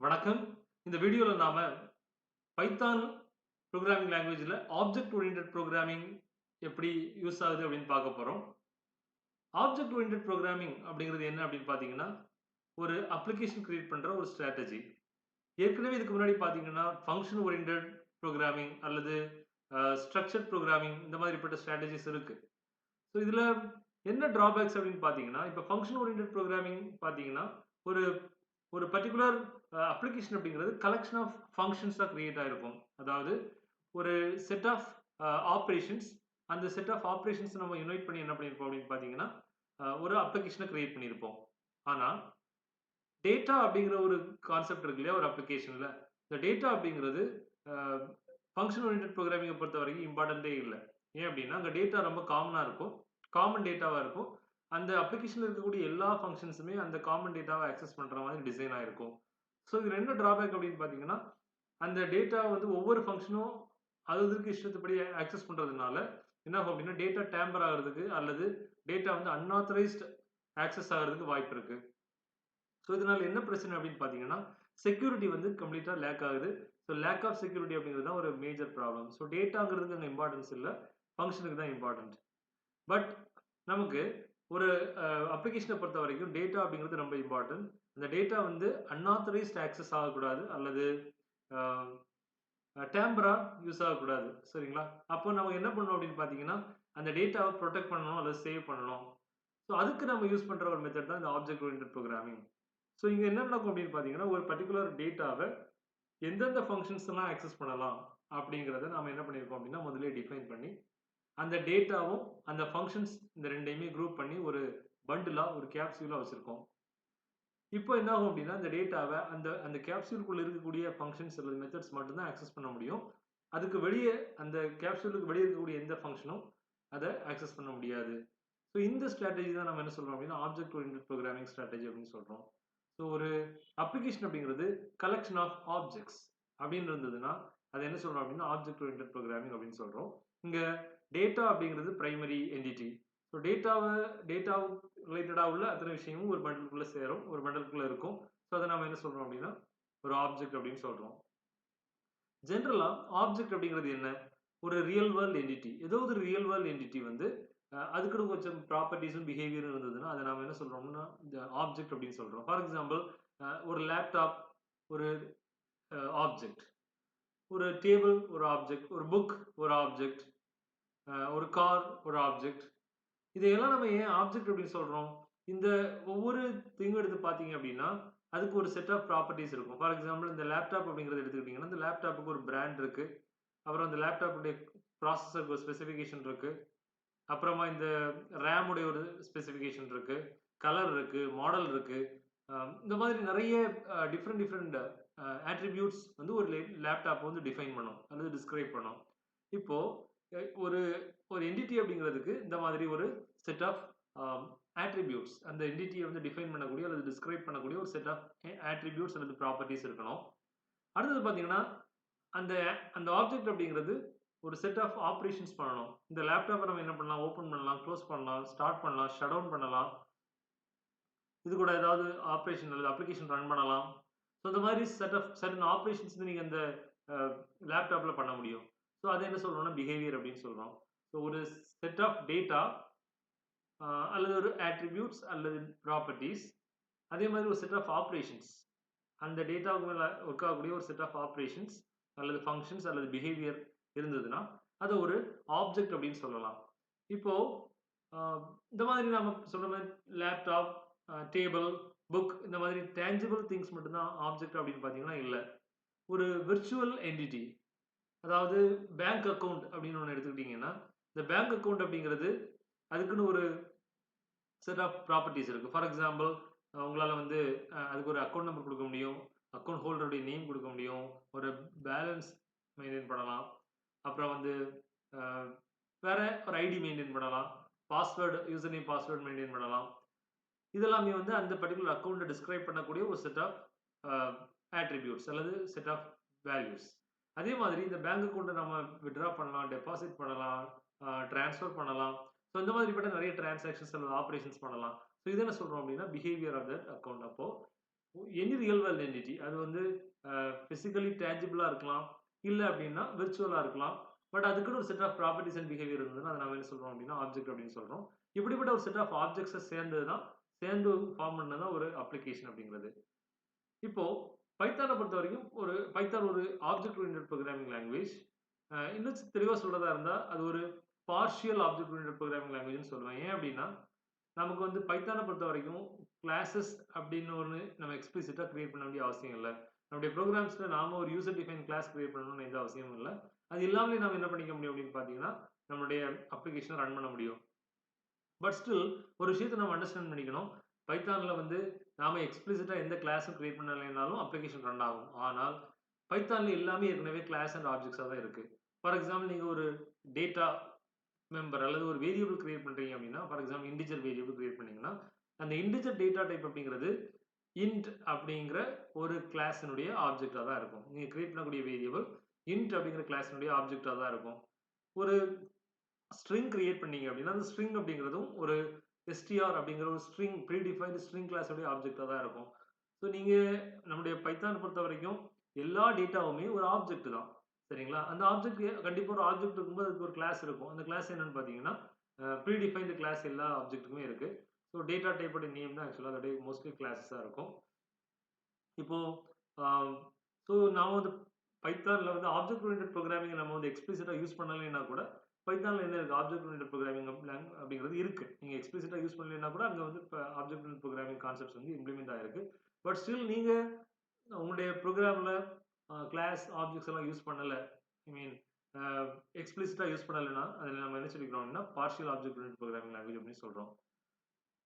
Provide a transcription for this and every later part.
வணக்கம். இந்த வீடியோல நாம பைத்தான் புரோகிராமிங் லாங்குவேஜ்ல ஆப்ஜெக்ட் ஓரியன்டட் புரோகிராமிங் எப்படி யூஸ் ஆகுது அப்படின்னு பார்க்க போறோம். ஆப்ஜெக்ட் ஓரியன்டட் புரோகிராமிங் அப்படிங்கிறது என்ன அப்படின்னு பார்த்தீங்கன்னா, ஒரு அப்ளிகேஷன் கிரியேட் பண்ற ஒரு ஸ்ட்ராட்டஜி. ஏற்கனவே இதுக்கு முன்னாடி பார்த்தீங்கன்னா, ஃபங்ஷன் ஓரியன்டட் புரோகிராமிங் அல்லது ஸ்ட்ரக்சர்ட் புரோகிராமிங் இந்த மாதிரிப்பட்ட ஸ்ட்ராட்டஜிஸ் இருக்கு. ஸோ இதுல என்ன டிராபேக்ஸ் அப்படின்னு பார்த்தீங்கன்னா, இப்போ ஃபங்ஷன் ஓரியன்டட் புரோகிராமிங் பார்த்தீங்கன்னா, ஒரு ஒரு பர்ட்டிகுலர் அப்ளிகேஷன் அப்படிங்கிறது கலெக்ஷன் ஆஃப் ஃபங்க்ஷன்ஸாக கிரியேட் ஆயிருக்கும். அதாவது ஒரு செட் ஆஃப் ஆப்ரேஷன்ஸ், அந்த செட் ஆஃப் ஆப்ரேஷன்ஸ் நம்ம யுனைட் பண்ணி என்ன பண்ணியிருப்போம் அப்படின்னு பார்த்தீங்கன்னா, ஒரு அப்ளிகேஷனை கிரியேட் பண்ணியிருப்போம். ஆனால் டேட்டா அப்படிங்கிற ஒரு கான்செப்ட் இருக்கு இல்லையா ஒரு அப்ளிகேஷனில், இந்த டேட்டா அப்படிங்கிறது ஃபங்க்ஷன் ஓரியன்டட் ப்ரோக்ராமிங்கை பொறுத்த வரைக்கும் இம்பார்ட்டன்ட்டே இல்லை. ஏன் அப்படின்னா அங்கே டேட்டா ரொம்ப காமனாக இருக்கும், காமன் டேட்டாவாக இருக்கும். அந்த அப்ளிகேஷனில் இருக்கக்கூடிய எல்லா ஃபங்க்ஷன்ஸுமே அந்த காமன் டேட்டாவை ஆக்சஸ் பண்ணுற மாதிரி டிசைன் ஆகிருக்கும். ஸோ இதில் என்ன டிராபேக் அப்படின்னு பார்த்தீங்கன்னா, அந்த டேட்டா வந்து ஒவ்வொரு ஃபங்க்ஷனும் அதுக்கு இஷ்டத்துப்படி ஆக்சஸ் பண்ணுறதுனால என்ன ஆகும் அப்படின்னா, டேட்டா டேம்பர் ஆகிறதுக்கு அல்லது டேட்டா வந்து அன்ஆத்தரைஸ்டு ஆக்சஸ் ஆகிறதுக்கு வாய்ப்பு இருக்குது. ஸோ இதனால என்ன பிரச்சனை அப்படின்னு பார்த்தீங்கன்னா, செக்யூரிட்டி வந்து கம்ப்ளீட்டாக லேக் ஆகுது. ஸோ லேக் ஆஃப் செக்யூரிட்டி அப்படிங்கிறது தான் ஒரு மேஜர் ப்ராப்ளம். ஸோ டேட்டாங்கிறதுக்கு அங்கே இம்பார்ட்டன்ஸ் இல்லை, ஃபங்க்ஷனுக்கு தான் இம்பார்ட்டன்ட். பட் நமக்கு ஒரு அப்ளிகேஷனை பொறுத்த வரைக்கும் டேட்டா அப்படிங்கிறது ரொம்ப இம்பார்ட்டன்ட். அந்த டேட்டா வந்து அன்ஆத்தரைஸ்ட் ஆக்சஸ் ஆகக்கூடாது அல்லது டேம்பரா யூஸ் ஆகக்கூடாது. சரிங்களா? அப்போ நம்ம என்ன பண்ணணும் அப்படின்னு பார்த்தீங்கன்னா, அந்த டேட்டாவை ப்ரொடெக்ட் பண்ணணும் அல்லது சேவ் பண்ணணும். ஸோ அதுக்கு நம்ம யூஸ் பண்ணுற ஒரு மெத்தட் தான் இந்த ஆப்ஜெக்ட் ஓரியன்டட் ப்ரோக்ராமிங். ஸோ இங்க என்ன நடக்கும் அப்படின்னு பார்த்தீங்கன்னா, ஒரு பர்ட்டிகுலர் டேட்டாவை எந்தெந்த ஃபங்க்ஷன்ஸ் எல்லாம் ஆக்சஸ் பண்ணலாம் அப்படிங்கிறத நாம என்ன பண்ணியிருக்கோம் அப்படின்னா, முதல்லயே டிஃபைன் பண்ணி, அந்த டேட்டாவும் அந்த ஃபங்க்ஷன்ஸ் இந்த 2யுமே குரூப் பண்ணி ஒரு பண்டிலா, ஒரு கேப்சூலா வச்சிருக்கோம். இப்போ என்ன ஆகும் அப்படின்னா, அந்த டேட்டாவை அந்த அந்த கேப்சூலுக்குள்ள இருக்கக்கூடிய ஃபங்க்ஷன்ஸ் அல்லது மெத்தட்ஸ் மட்டும் தான் ஆக்சஸ் பண்ண முடியும். அதுக்கு வெளியே அந்த கேப்சூலுக்கு வெளியே இருக்கக்கூடிய எந்த ஃபங்க்ஷனும் அதை ஆக்சஸ் பண்ண முடியாது. ஸோ இந்த ஸ்ட்ராட்டஜி தான் நம்ம என்ன சொல்றோம் அப்படின்னா, ஆப்ஜெக்ட் ஓரியன்டட் ப்ரோக்ராமிங் ஸ்ட்ராட்டஜி அப்படின்னு சொல்றோம். ஸோ ஒரு அப்ளிகேஷன் அப்படிங்கிறது கலெக்ஷன் ஆஃப் ஆப்ஜெக்ட்ஸ் அப்படின்னு இருந்ததுன்னா, அதை என்ன சொல்றோம் அப்படின்னா, ஆப்ஜெக்ட் ஓரியன்டட் ப்ரோக்ராமிங் அப்படின்னு சொல்றோம். இங்க டேட்டா அப்படிங்கிறது பிரைமரி என்டிட்டி. ஸோ டேட்டா ரிலேட்டடா உள்ள அத்தனை விஷயமும் ஒரு பண்டலுக்குள்ள சேரும், ஒரு பண்டலுக்குள்ள இருக்கும். ஸோ அதை நம்ம என்ன சொல்றோம் அப்படின்னா, ஒரு ஆப்ஜெக்ட் அப்படின்னு சொல்றோம். ஜென்ரலா ஆப்ஜெக்ட் அப்படிங்கிறது என்ன? ஒரு ரியல் வேர்ல்ட் என்டிட்டி. ஏதோ ஒரு ரியல் வேர்ல்ட் என்டிட்டி வந்து அதுக்குன்னு கொஞ்சம் ப்ராப்பர்ட்டீஸும் பிஹேவியரும் இருந்ததுன்னா, அதை நாம என்ன சொல்றோம்னா, இந்த ஆப்ஜெக்ட் அப்படின்னு சொல்றோம். ஃபார் எக்ஸாம்பிள் ஒரு லேப்டாப் ஒரு ஆப்ஜெக்ட், ஒரு டேபிள் ஒரு ஆப்ஜெக்ட், ஒரு புக் ஒரு ஆப்ஜெக்ட், ஒரு கார் ஒரு ஆப்ஜெக்ட். இதையெல்லாம் நம்ம ஏன் ஆப்ஜெக்ட் அப்படின்னு சொல்றோம்? இந்த ஒவ்வொரு திங்கும் எடுத்து பார்த்தீங்க அப்படின்னா, அதுக்கு ஒரு செட் ஆஃப் ப்ராப்பர்ட்டீஸ் இருக்கும். ஃபார் எக்ஸாம்பிள் இந்த லேப்டாப் அப்படிங்கிறத எடுத்துக்கிட்டீங்கன்னா, இந்த லேப்டாப்புக்கு ஒரு பிராண்ட் இருக்கு. அப்புறம் அந்த லேப்டாப்புடைய ப்ராசஸருக்கு ஒரு ஸ்பெசிஃபிகேஷன் இருக்கு. அப்புறமா இந்த ரேம் உடைய ஒரு ஸ்பெசிஃபிகேஷன் இருக்கு, கலர் இருக்கு, மாடல் இருக்கு. இந்த மாதிரி நிறைய டிஃப்ரெண்ட் ஆட்ரிபியூட்ஸ் வந்து ஒரு லேப்டாப் வந்து டிஃபைன் பண்ணும் அல்லது டிஸ்கிரைப் பண்ணும். இப்போ ஒரு ஒரு என்டிட்டி அப்படிங்கிறதுக்கு இந்த மாதிரி ஒரு செட் ஆஃப் ஆட்ரிபியூட்ஸ், அந்த என்டிட்டியை வந்து டிஃபைன் பண்ணக்கூடிய அல்லது டிஸ்கிரைப் பண்ணக்கூடிய ஒரு செட் ஆஃப் ஆட்ரிபியூட்ஸ் அல்லது ப்ராப்பர்ட்டிஸ் இருக்கணும். அடுத்தது பார்த்தீங்கன்னா, அந்த அந்த ஆப்ஜெக்ட் அப்படிங்கிறது ஒரு செட் ஆஃப் ஆப்பரேஷன்ஸ் பண்ணணும். இந்த லேப்டாப்பை நம்ம என்ன பண்ணலாம்? ஓப்பன் பண்ணலாம், க்ளோஸ் பண்ணலாம், ஸ்டார்ட் பண்ணலாம், ஷட் டவுன் பண்ணலாம். இது கூட ஏதாவது ஆப்பரேஷன் அல்லது அப்ளிகேஷன் ரன் பண்ணலாம். ஸோ இந்த மாதிரி சர்டன் ஆப்பரேஷன்ஸ் வந்து நீங்க அந்த லேப்டாப்ல பண்ண முடியும். ஸோ அதை என்ன சொல்றோம்னா பிஹேவியர் அப்படின்னு சொல்றோம். ஸோ ஒரு செட் ஆஃப் டேட்டா அல்லது ஒரு ஆட்ரிபியூட்ஸ் அல்லது ப்ராப்பர்ட்டீஸ், அதே மாதிரி ஒரு செட் ஆஃப் ஆப்பரேஷன்ஸ், அந்த டேட்டாவுக்கு மேல ஒர்க் ஆகக்கூடிய ஒரு செட் ஆஃப் ஆப்பரேஷன்ஸ் அல்லது ஃபங்க்ஷன்ஸ் அல்லது பிஹேவியர் இருந்ததுன்னா, அதை ஒரு ஆப்ஜெக்ட் அப்படின்னு சொல்லலாம். இப்போ இந்த மாதிரி நாம சொல்ற மாதிரி லேப்டாப், டேபிள், புக் இந்த மாதிரி டேஞ்சிபிள் திங்ஸ் மட்டும்தான் ஆப்ஜெக்ட் அப்படின்னு பார்த்தீங்கன்னா இல்ல. ஒரு விர்ச்சுவல் என்டிட்டி, அதாவது பேங்க் அக்கவுண்ட் அப்படின்னு ஒண்ணு எடுத்துக்கிட்டீங்கன்னா, இந்த பேங்க் அக்கவுண்ட் அப்படிங்கிறது அதுக்குன்னு ஒரு செட் ஆஃப் ப்ராப்பர்ட்டீஸ் இருக்கு. ஃபார் எக்ஸாம்பிள் உங்களால வந்து அதுக்கு ஒரு அக்கவுண்ட் நம்பர் குடுக்க முடியும். அக்கவுண்ட் ஹோல்டருடைய நேம் குடுக்க முடியும். ஒரு பேலன்ஸ் மெயின்டெயின் பண்ணலாம். அப்புறம் வந்து அ வேற ஒரு ஐடி மெயின்டெயின் பண்ணலாம். Password, user name, password maintain பண்ணலாம். இதெல்லாமே வந்து அந்த பர்ட்டிகுலர் அக்கவுண்ட்ட டிஸ்கிரைப் பண்ணக்கூடிய ஒரு செட் ஆஃப் அ ஆட்ரிபியூட்ஸ் அல்லது செட் ஆஃப் வேல்யூஸ். அதே மாதிரி இந்த பேங்க் அக்கவுண்ட்ட நம்ம வித்ட்ரா பண்ணலாம், டெபாசிட் பண்ணலாம், ட்ரான்ஸ்ஃபர் பண்ணலாம். ஸோ இந்த மாதிரிப்பட்ட நிறைய டிரான்சாக்ஷன்ஸ் அல்லது ஆப்பரேஷன்ஸ் பண்ணலாம். ஸோ இத என்ன சொல்றோம் அப்படின்னா, பிஹேவியர் ஆஃப் தட் அக்கவுண்ட். அப்போ எனி ரியல் வேர்ல்ட் என்டிட்டி அது வந்து பிசிக்கலி டேஞ்சிபிளா இருக்கலாம், இல்ல அப்படின்னா விர்ச்சுவலா இருக்கலாம். பட் அதுக்குன்னு ஒரு set of properties and behaviour இருந்ததுன்னா அதை நம்ம என்ன சொல்றோம் அப்படின்னா ஆப்ஜெக்ட் அப்படின்னு சொல்றோம். இப்படிப்பட்ட ஒரு செட் ஆஃப் ஆப்ஜெக்ட்ஸை சேர்ந்து ஃபார்ம் பண்ணதான் ஒரு அப்ளிகேஷன் அப்படிங்கிறது. இப்போ பைத்தானை பொறுத்த வரைக்கும் பைத்தான் ஒரு ஆப்ஜெக்ட் ஓரியன்டட் ப்ரோக்ராமிங் லாங்குவேஜ். இன்னும் தெளிவாக சொல்றதா இருந்தால் அது ஒரு பார்ஷியல் ஆப்ஜெக்ட் ஓரியன்டட் ப்ரோக்ராமிங் லாங்குவேஜ்னு சொல்லுவேன். ஏன் அப்படின்னா நமக்கு வந்து பைத்தானை பொறுத்த வரைக்கும் கிளாஸஸ் அப்படின்னு ஒன்று நம்ம எக்ஸ்பிளிசிட்டாக கிரியேட் பண்ண வேண்டிய அவசியம் இல்லை. நம்முடைய ப்ரோக்ராம்ஸில் நாம ஒரு யூசர் டிஃபைன் கிளாஸ் கிரியேட் பண்ணணும்னு எந்த அவசியமும் இல்லை. அது இல்லாமலே நம்ம என்ன பண்ணிக்க முடியும் அப்படின்னு பார்த்தீங்கன்னா நம்மளுடைய அப்ளிகேஷனை ரன் பண்ண முடியும். பட் ஸ்டில் ஒரு விஷயத்தை நம்ம அண்டர்ஸ்டாண்ட் பண்ணிக்கணும். பைத்தானில் வந்து நாம எக்ஸ்பிளிசிட்டாக எந்த கிளாஸும் கிரியேட் பண்ணலைனாலும் அப்ளிகேஷன் ரன் ஆகும். ஆனால் பைத்தானில் எல்லாமே ஏற்கனவே கிளாஸ் அண்ட் ஆப்ஜெக்ட்ஸாக தான் இருக்குது. ஃபார் எக்ஸாம்பிள் நீங்கள் ஒரு டேட்டா மெம்பர் அல்லது ஒரு வேரியபிள் கிரியேட் பண்ணுறீங்க அப்படின்னா, for example integer variable create பண்ணீங்கன்னா அந்த இன்டிஜர் டேட்டா டைப் அப்படிங்கிறது இன்ட் அப்படிங்கிற ஒரு கிளாஸினுடைய ஆப்ஜெக்டாக தான் இருக்கும். நீங்கள் கிரியேட் பண்ணக்கூடிய வேரியபிள் இன்ட் அப்படிங்கிற கிளாஸினுடைய ஆப்ஜெக்டாக தான் இருக்கும். ஒரு ஸ்ட்ரிங் கிரியேட் பண்ணீங்க அப்படின்னா அந்த ஸ்ட்ரிங் அப்படிங்கிறதும் ஒரு str அப்படிங்கிற ஒரு ஸ்ட்ரிங் ப்ரீடிஃபைன்டு ஸ்ட்ரிங் கிளாஸோடைய ஆப்ஜெக்டாக தான் இருக்கும். ஸோ நீங்கள் நம்முடைய பைத்தான் பொறுத்த வரைக்கும் எல்லா டேட்டாவுமே ஒரு ஆப்ஜெக்ட் தான். சரிங்களா? அந்த ஆப்ஜெக்ட் கண்டிப்பாக ஒரு ஆப்ஜெக்ட் இருக்கும்போது அதுக்கு ஒரு கிளாஸ் இருக்கும். அந்த கிளாஸ் என்னன்னு பார்த்தீங்கன்னா ப்ரீடிஃபைன்டு கிளாஸ் எல்லா ஆப்ஜெக்ட்டுக்குமே இருக்கு. ஸோ டேட்டா டைப்போட நேம் தான் ஆக்சுவலாக அதோடைய மோஸ்ட்லி கிளாஸஸாக இருக்கும். இப்போ ஸோ நான் வந்து பைத்தானில் வந்து ஆப்ஜெக்ட் ஓரியன்டட் ப்ரோக்ராமிங் நம்ம வந்து எக்ஸ்பிளிசிட்டாக யூஸ் பண்ணலைன்னா கூட பைத்தானில் என்ன இருக்குது ஆப்ஜெக்ட் ஓரியன்டட் ப்ரோக்ராமிங் அப்படிங்கிறது இருக்குது. நீங்கள் எக்ஸ்பிளிசிட்டாக யூஸ் பண்ணலைன்னா கூட அங்கே வந்து இப்போ ஆப்ஜெக்ட் ஓரியன்டட் ப்ரோக்ராமிங் கான்செப்ட்ஸ் வந்து இம்ப்ளிமெண்ட் ஆகிருக்கு. பட் ஸ்டில் நீங்கள் உங்களுடைய ப்ரோக்ராமில் கிளாஸ் ஆப்ஜெக்ட்ஸ் எல்லாம் யூஸ் பண்ணலை, ஐ மீன் எக்ஸ்பிளிசிட்டாக யூஸ் பண்ணலைன்னா அதில் நம்ம என்ன சொல்லிக்கிறோம் அப்படின்னா partial object oriented programming language அப்படின்னு சொல்கிறோம்.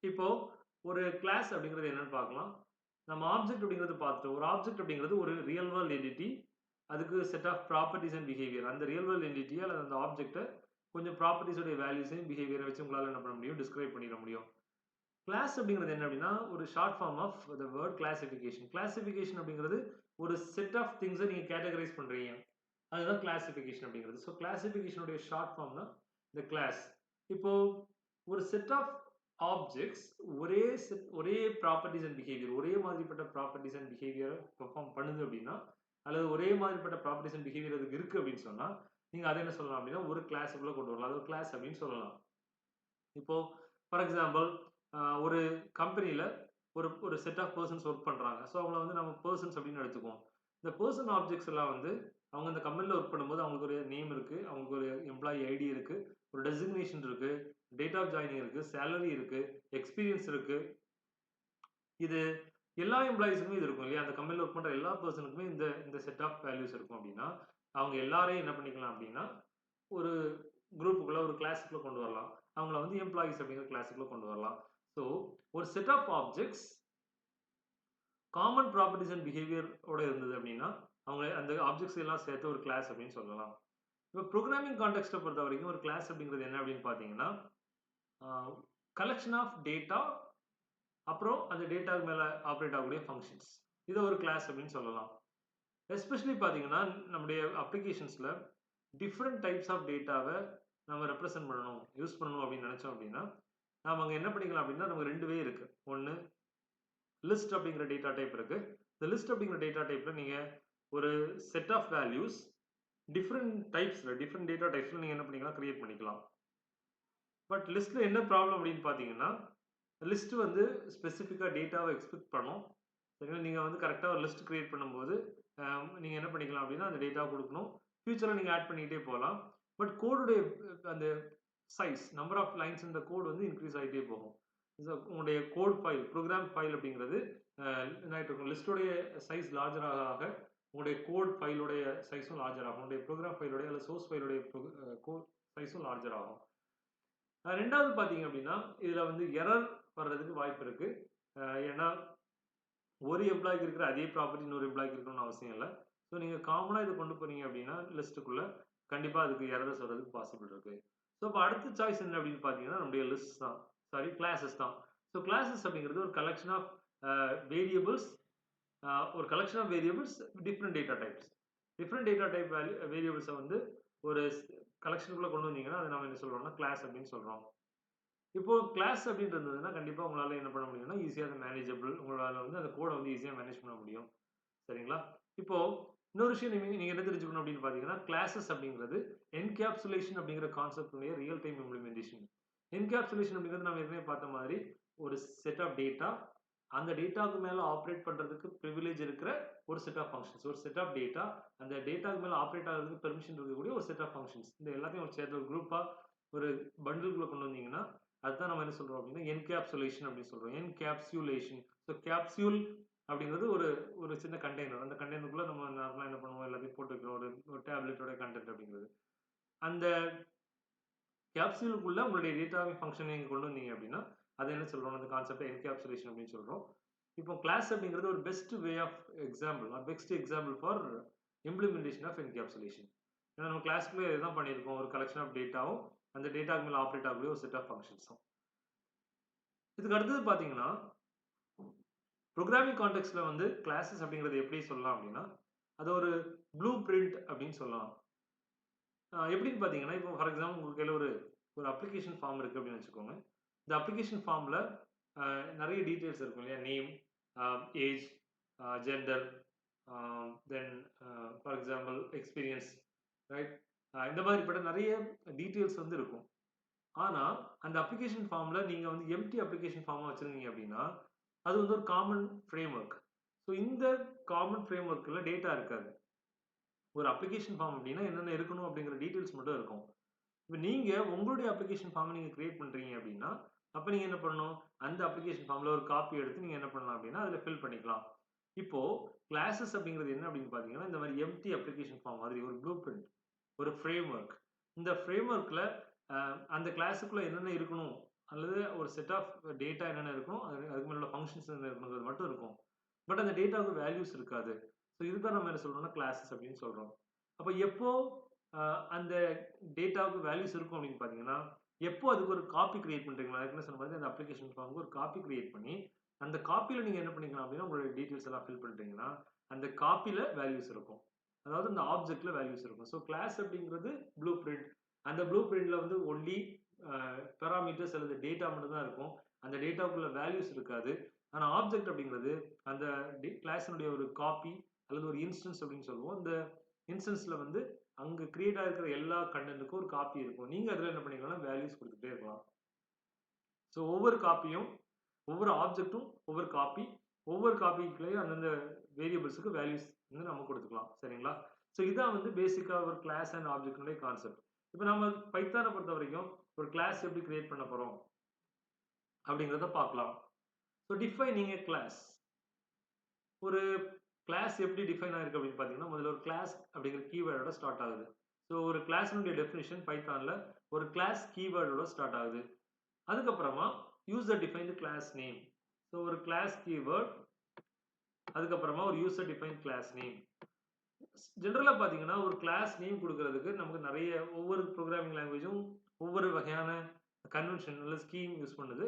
இப்போ ஒரு கிளாஸ் அப்படிங்கிறது என்னன்னு பார்க்கலாம். நம்ம ஆப்ஜெக்ட் அப்படிங்கிறது பார்த்துட்டோம். ஒரு ஆப்ஜெக்ட் அப்படிங்கிறது ஒரு ரியல் வேர்ல்ட் என்டிட்டி, அதுக்கு set of properties and behaviour. அந்த ரியல் வேர்ல்ட் என்டிட்டியை அல்லது அந்த ஆப்ஜெக்ட்டை கொஞ்சம் ப்ராப்பர்ட்டிஸோடைய வேல்யூஸையும் பிஹேவியரை வச்சு உங்களால் என்ன பண்ண முடியும், டிஸ்கிரைப் பண்ணிட முடியும். கிளாஸ் அப்படிங்கிறது என்ன அப்படின்னா ஒரு short form of the word classification. Classification அப்படிங்கிறது ஒரு செட் ஆஃப் திங்ஸை நீங்கள் கேட்டகரைஸ் பண்ணுறீங்க, அதுதான் கிளாசிஃபிகேஷன் அப்படிங்கிறது. ஸோ கிளாசிஃபிகேஷனுடைய ஷார்ட் ஃபார்ம் தான் இந்த கிளாஸ். இப்போ ஒரு செட் ஆஃப் ஆப்ஜெக்ட்ஸ் ஒரே ப்ராப்பர்ட்டிஸ் அண்ட் பிஹேவியர், ஒரே மாதிரிப்பட்ட ப்ராப்பர்ட்டிஸ் அண்ட் பிஹேவியரை பெர்ஃபார்ம் பண்ணுது அப்படின்னா, அல்லது ஒரே மாதிரிப்பட்ட ப்ராப்பர்ட்டிஸ் அண்ட் பிஹேவியர் அதுக்கு இருக்கு அப்படின்னு சொன்னா நீங்க அதை என்ன சொல்லலாம் அப்படின்னா ஒரு கிளாஸுக்குள்ள கொண்டு வரலாம். அது ஒரு கிளாஸ் அப்படின்னு சொல்லலாம். இப்போ ஃபார் எக்ஸாம்பிள் ஒரு கம்பெனியில் ஒரு செட் ஆஃப் பர்சன்ஸ் ஒர்க் பண்ணுறாங்க. ஸோ அவங்கள வந்து நம்ம பர்சன்ஸ் அப்படின்னு எடுத்துக்குவோம். இந்த பர்சன் ஆப்ஜெக்ட்ஸ் எல்லாம் வந்து அவங்க இந்த கம்பெனியில் ஒர்க் பண்ணும்போது அவங்களுக்கு ஒரு நேம் இருக்குது, அவங்களுக்கு ஒரு எம்ப்ளாயி ஐடி இருக்குது, ஒரு டெசிக்னேஷன் இருக்குது, டேட் ஆஃப் ஜாயினிங் இருக்குது, சேலரி இருக்குது, எக்ஸ்பீரியன்ஸ் இருக்குது. இது எல்லா எம்ப்ளாயிஸுக்குமே இது இருக்கும் இல்லையா? அந்த கம்பெனியில் ஒர்க் பண்ணுற எல்லா பர்சனுக்குமே இந்த செட் ஆஃப் வேல்யூஸ் இருக்கும். அப்படின்னா அவங்க எல்லாரையும் என்ன பண்ணிக்கலாம் அப்படின்னா ஒரு குரூப்புக்குள்ள ஒரு கிளாஸுக்குள்ள கொண்டு வரலாம். அவங்கள வந்து எம்ப்ளாயிஸ் அப்படிங்கிற கிளாஸுக்குள்ள கொண்டு வரலாம். ஸோ ஒரு set of objects common properties and பிஹேவியரோட இருந்தது அப்படின்னா அவங்க அந்த ஆப்ஜெக்ட்ஸ் எல்லாம் சேர்த்து ஒரு கிளாஸ் அப்படின்னு சொல்லலாம். இப்போ ப்ரோக்ராமிங் கான்டெக்ஸ்ட்டை பொறுத்த வரைக்கும் ஒரு கிளாஸ் அப்படிங்கிறது என்ன அப்படின்னு பார்த்தீங்கன்னா கலெக்ஷன் ஆஃப் டேட்டா, அப்புறம் அந்த டேட்டாவுக்கு மேலே ஆப்ரேட் ஆகக்கூடிய ஃபங்க்ஷன்ஸ், இதை ஒரு கிளாஸ் அப்படின்னு சொல்லலாம். எஸ்பெஷலி பார்த்தீங்கன்னா நம்முடைய அப்ளிகேஷன்ஸில் டிஃப்ரெண்ட் டைப்ஸ் ஆஃப் டேட்டாவை நம்ம ரெப்ரசென்ட் பண்ணணும், யூஸ் பண்ணணும் அப்படின்னு நினச்சோம் அப்படின்னா நாம் அங்கே என்ன பண்ணிக்கலாம் அப்படின்னா நமக்கு ரெண்டு வே இருக்குது. ஒன்று லிஸ்ட் அப்படிங்கிற டேட்டா டைப் இருக்குது. இந்த லிஸ்ட் அப்படிங்கிற டேட்டா டைப்பில் நீங்கள் ஒரு set of values different data டைப்ஸில் நீங்கள் என்ன பண்ணிக்கலாம், கிரியேட் பண்ணிக்கலாம். பட் லிஸ்ட்டில் என்ன ப்ராப்ளம் அப்படின்னு பார்த்தீங்கன்னா லிஸ்ட் வந்து ஸ்பெசிஃபிக்காக டேட்டாவை எக்ஸ்பெக்ட் பண்ணும். சரிங்களா? நீங்கள் வந்து கரெக்டாக ஒரு லிஸ்ட் கிரியேட் பண்ணும்போது நீங்கள் என்ன பண்ணிக்கலாம் அப்படின்னா அந்த டேட்டாவை கொடுக்கணும். ஃபியூச்சரில் நீங்கள் ஆட் பண்ணிக்கிட்டே போகலாம். பட் கோடுடைய அந்த சைஸ், நம்பர் ஆஃப் லைன்ஸ் இந்த கோட் வந்து இன்க்ரீஸ் ஆகிட்டே போகும். உங்களுடைய கோட் ஃபைல், ப்ரோக்ராம் ஃபைல் அப்படிங்கிறது என்ன இருக்கும், லிஸ்டோடைய சைஸ் லார்ஜர் ஆக உங்களுடைய கோட் ஃபைலோடைய சைஸும் லார்ஜர் ஆகும். உங்களுடைய ப்ரோக்ராம் ஃபைலோடைய அல்லது சோர்ஸ் ஃபைலோடைய கோட் சைஸும் லார்ஜர் ஆகும். ரெண்டாவது பார்த்தீங்க அப்படின்னா இதில் வந்து எரர் வர்றதுக்கு வாய்ப்பு இருக்குது. ஏன்னா ஒரு எம்ப்ளாய்க்கு இருக்கிற அதே ப்ராப்பர்ட்டி இன்னொரு எம்ப்ளாய்க்கு இருக்கணும்னு அவசியம் இல்லை. ஸோ நீங்கள் காமனாக இது கொண்டு போனீங்க அப்படின்னா லிஸ்ட்டுக்குள்ளே கண்டிப்பாக அதுக்கு எரர்ஸ் வர்றதுக்கு பாசிபிள் இருக்குது. ஸோ இப்போ அடுத்த சாய்ஸ் என்ன அப்படின்னு பார்த்தீங்கன்னா நம்முடைய லிஸ்ட் தான், கிளாஸஸ் தான். ஸோ கிளாஸஸ் அப்படிங்கிறது ஒரு collection of variables, different data types. Different data type வேரியபிள்ஸை வந்து ஒரு கலெக்ஷனுக்குள்ளே கொண்டு வந்தீங்கன்னா அதை நம்ம என்ன சொல்கிறோம்னா கிளாஸ் அப்படின்னு சொல்கிறோம். இப்போ கிளாஸ் அப்படின்னு இருந்ததுன்னா கண்டிப்பா உங்களால என்ன பண்ண முடியும்னா ஈஸியா அது மேனேஜபிள். உங்களால வந்து அந்த கோட வந்து ஈஸியா மேனேஜ் பண்ண முடியும். சரிங்களா? இப்போ இன்னொரு விஷயம் நீங்க என்ன தெரிஞ்சுக்கணும் அப்படின்னு பார்த்தீங்கன்னா, கிளாஸஸ் அப்படிங்கிறது என்கேப்சுலேஷன் அப்படிங்கிற கான்செப்ட்னுடைய ரியல் டைம் இம்ப்ளிமெண்டேஷன். என்கேப்சுலேஷன் அப்படிங்கிறது நம்ம ஏற்கனவே பார்த்த மாதிரி ஒரு செட் ஆஃப் டேட்டா, அந்த டேட்டாவுக்கு மேல ஆப்பரேட் பண்றதுக்கு பிரிவிலேஜ் இருக்கிற ஒரு செட் ஆஃப் ஃபங்ஷன்ஸ். ஒரு செட் ஆஃப் டேட்டா, அந்த டேட்டாவுக்கு மேல ஆப்பரேட் ஆகுறதுக்கு பெர்மிஷன் இருக்கக்கூடிய ஒரு செட் ஆஃப் ஃபங்ஷன்ஸ். இந்த எல்லாத்தையும் ஒரு சேர்த்து ஒரு குரூப்பா ஒரு பண்டில்குள்ள கொண்டு வந்தீங்கன்னா, அதுதான் நம்ம என்ன சொல்றோம் அப்படின்னா, என்கேப்சுலேஷன் அப்படின்னு சொல்றோம். என்கேப்சுலேஷன். ஸோ கேப்சியூல் அப்படிங்கிறது ஒரு ஒரு சின்ன கண்டெய்னர். அந்த கண்டெய்னருக்குள்ள நம்ம நார்மலா என்ன பண்ணுவோம், எல்லாத்தையும் போட்டு வைக்கிறோம். ஒரு டேப்லெட்டோட கண்டென்ட் அப்படிங்கிறது. அந்த கேப்சூலுக்குள்ள உங்களுடைய டேட்டாவின் ஃபங்ஷனை நீங்க கொண்டு வந்தீங்க அப்படின்னா, அது என்ன சொல்றோம், அந்த கான்செப்ட் என்கேப்சுலேஷன் அப்படின்னு சொல்றோம். இப்போ கிளாஸ் அப்படிங்கிறது ஒரு best way of example best example for implementation of encapsulation. ஏன்னா நம்ம கிளாஸ்க்குள்ளே இதுதான் பண்ணியிருக்கோம். ஒரு கலெக்ஷன் ஆஃப் டேட்டாவும் அந்த டேட்டாக்கு மேலே ஆப்ரேட் ஆகக்கூடிய ஒரு செட் ஆஃப் ஃபங்க்ஷன்ஸும். இதுக்கு அடுத்தது பார்த்தீங்கன்னா, ப்ரோக்ராமிங் கான்டெக்ஸ்ட்ல வந்து கிளாஸஸ் அப்படிங்கிறது எப்படி சொல்லலாம் அப்படின்னா, அது ஒரு ப்ளூ பிரிண்ட் அப்படின்னு சொல்லலாம். எப்படின்னு பார்த்தீங்கன்னா, இப்போ ஃபார் எக்ஸாம்பிள் உங்க கையில ஒரு ஒரு அப்ளிகேஷன் ஃபார்ம் இருக்கு அப்படின்னு வச்சுக்கோங்க. இந்த அப்ளிகேஷன் ஃபார்ம்ல நெறைய டீட்டெயில்ஸ் இருக்கும் இல்லையா? Name, age, gender, then for example experience, right? இந்த மாதிரிப்பட்ட நெறைய டீட்டெயில்ஸ் வந்து இருக்கும். ஆனா, அந்த அப்ளிகேஷன் ஃபார்ம்ல நீங்க வந்து எம்ப்டி அப்ளிகேஷன் ஃபார்மா வச்சிருந்தீங்க அப்படின்னா, அது வந்து ஒரு காமன் ஃப்ரேம்வொர்க். ஸோ இந்த காமன் ஃப்ரேம்வொர்க்ல டேட்டா இருக்காது. ஒரு அப்ளிகேஷன் ஃபார்ம் அப்படின்னா என்னென்ன இருக்கணும் அப்படிங்கிற டீட்டெயில்ஸ் மட்டும் இருக்கும். இப்ப நீங்க உங்களுடைய அப்ளிகேஷன் ஃபார்ம் நீங்க கிரியேட் பண்றீங்க அப்படின்னா, அப்ப நீங்க என்ன பண்ணணும்? அந்த அப்ளிகேஷன் ஃபார்ம்ல ஒரு காப்பி எடுத்து நீங்க என்ன பண்ணலாம் அப்படின்னா, அதுல ஃபில் பண்ணிக்கலாம். இப்போ கிளாஸஸ் அப்படிங்கிறது என்ன அப்படின்னு பார்த்தீங்கன்னா, இந்த மாதிரி எம்ப்டி அப்ளிகேஷன் ஃபார்ம் மாதிரி ஒரு ப்ளூ பிரிண்ட், ஒரு ஃப்ரேம்வொர்க். இந்த ஃப்ரேம்வொர்க்ல அந்த கிளாஸுக்குள்ள என்னென்ன இருக்கணும்? அல்லது ஒரு செட் ஆஃப் டேட்டா என்னென்ன இருக்கணும்? அதுக்கு மேல உள்ள ஃபங்ஷன்ஸ் என்ன இருக்கணுங்கிறது மட்டும் இருக்கும். பட் அந்த டேட்டாவுக்கு வேல்யூஸ் இருக்காது. ஸோ இதுதான் நம்ம என்ன சொல்றோம்னா கிளாஸஸ் அப்படின்னு சொல்றோம். அப்ப எப்போ அந்த டேட்டாவுக்கு வேல்யூஸ் இருக்கும் அப்படின்னு பார்த்தீங்கன்னா, எப்போ அதுக்கு ஒரு காப்பி கிரியேட் பண்றீங்களோ, நான் ஏற்கனவே சொன்ன மாதிரி அந்த அப்ளிகேஷன் ஃபார்ம்க்கு ஒரு காப்பி கிரியேட் பண்ணி, அந்த காப்பியில நீங்க என்ன பண்ணிக்கலாம் அப்படின்னா, உங்களுடைய டீட்டெயில்ஸ் எல்லாம் ஃபில் பண்றீங்கன்னா, அந்த காப்பியில வேல்யூஸ் இருக்கும். அதாவது அந்த ஆப்ஜெக்ட்ல வேல்யூஸ் இருக்கும். ஸோ கிளாஸ் அப்படிங்கிறது ப்ளூ பிரிண்ட். அந்த ப்ளூ பிரிண்ட்ல வந்து ஒன்லி பாராமீட்டர்ஸ் அல்லது டேட்டா மட்டும் தான் இருக்கும். அந்த டேட்டாவுக்குள்ள வேல்யூஸ் இருக்காது. ஆனா ஆப்ஜெக்ட் அப்படிங்கிறது அந்த கிளாஸினுடைய ஒரு காப்பி அல்லது ஒரு இன்ஸ்டன்ஸ் அப்படின்னு சொல்லுவோம். இந்த இன்ஸ்டன்ஸ்ல வந்து அங்க கிரியேட் ஆகிருக்கிற எல்லா கண்டென்ட்டுக்கும் ஒரு காப்பி இருக்கும். நீங்க அதுல என்ன பண்ணிக்கலாம்னா வேல்யூஸ் கொடுத்துட்டே இருக்கலாம். ஸோ ஒவ்வொரு காப்பியும் ஒவ்வொரு ஆப்ஜெக்ட்டும் ஒவ்வொரு காப்பி, ஒவ்வொரு காப்பிக்குள்ளேயும் அந்தந்த வேரியபிள்ஸுக்கு வேல்யூஸ் வந்து நம்ம கொடுத்துக்கலாம். சரிங்களா? ஸோ இதான் வந்து பேசிக்கா ஒரு கிளாஸ் அண்ட் ஆப்ஜெக்ட்னுடைய கான்செப்ட். இப்போ நம்ம பைத்தானை பொறுத்த வரைக்கும் ஒரு கிளாஸ் எப்படி கிரியேட் பண்ண போறோம் அப்படிங்கிறத பார்க்கலாம். ஸோ டிஃபைனிங் எ கிளாஸ். ஒரு கிளாஸ் எப்படி டிஃபைன் ஆயிருக்கு அப்படின்னு பார்த்தீங்கன்னா, முதல்ல ஒரு கிளாஸ் அப்படிங்கிற கீவேர்டோட ஸ்டார்ட் ஆகுது. ஸோ ஒரு கிளாஸ்னுடைய டெஃபினிஷன் பைத்தான்ல ஒரு கிளாஸ் கீவேர்டோட ஸ்டார்ட் ஆகுது. அதுக்கப்புறமா user defined class name. So ஒரு கிளாஸ் கீவேர்ட், அதுக்கப்புறமா ஒரு யூசர் டிஃபைன்ட் கிளாஸ் நேம். ஜென்ரலா பார்த்தீங்கன்னா, ஒரு கிளாஸ் நேம் குடுக்குறதுக்கு நமக்கு நெறைய ஒவ்வொரு ப்ரோகிராமிங் லாங்குவேஜும் ஒவ்வொரு வகையான கன்வென்ஷன் அல்லது ஸ்கீம் யூஸ் பண்ணுது.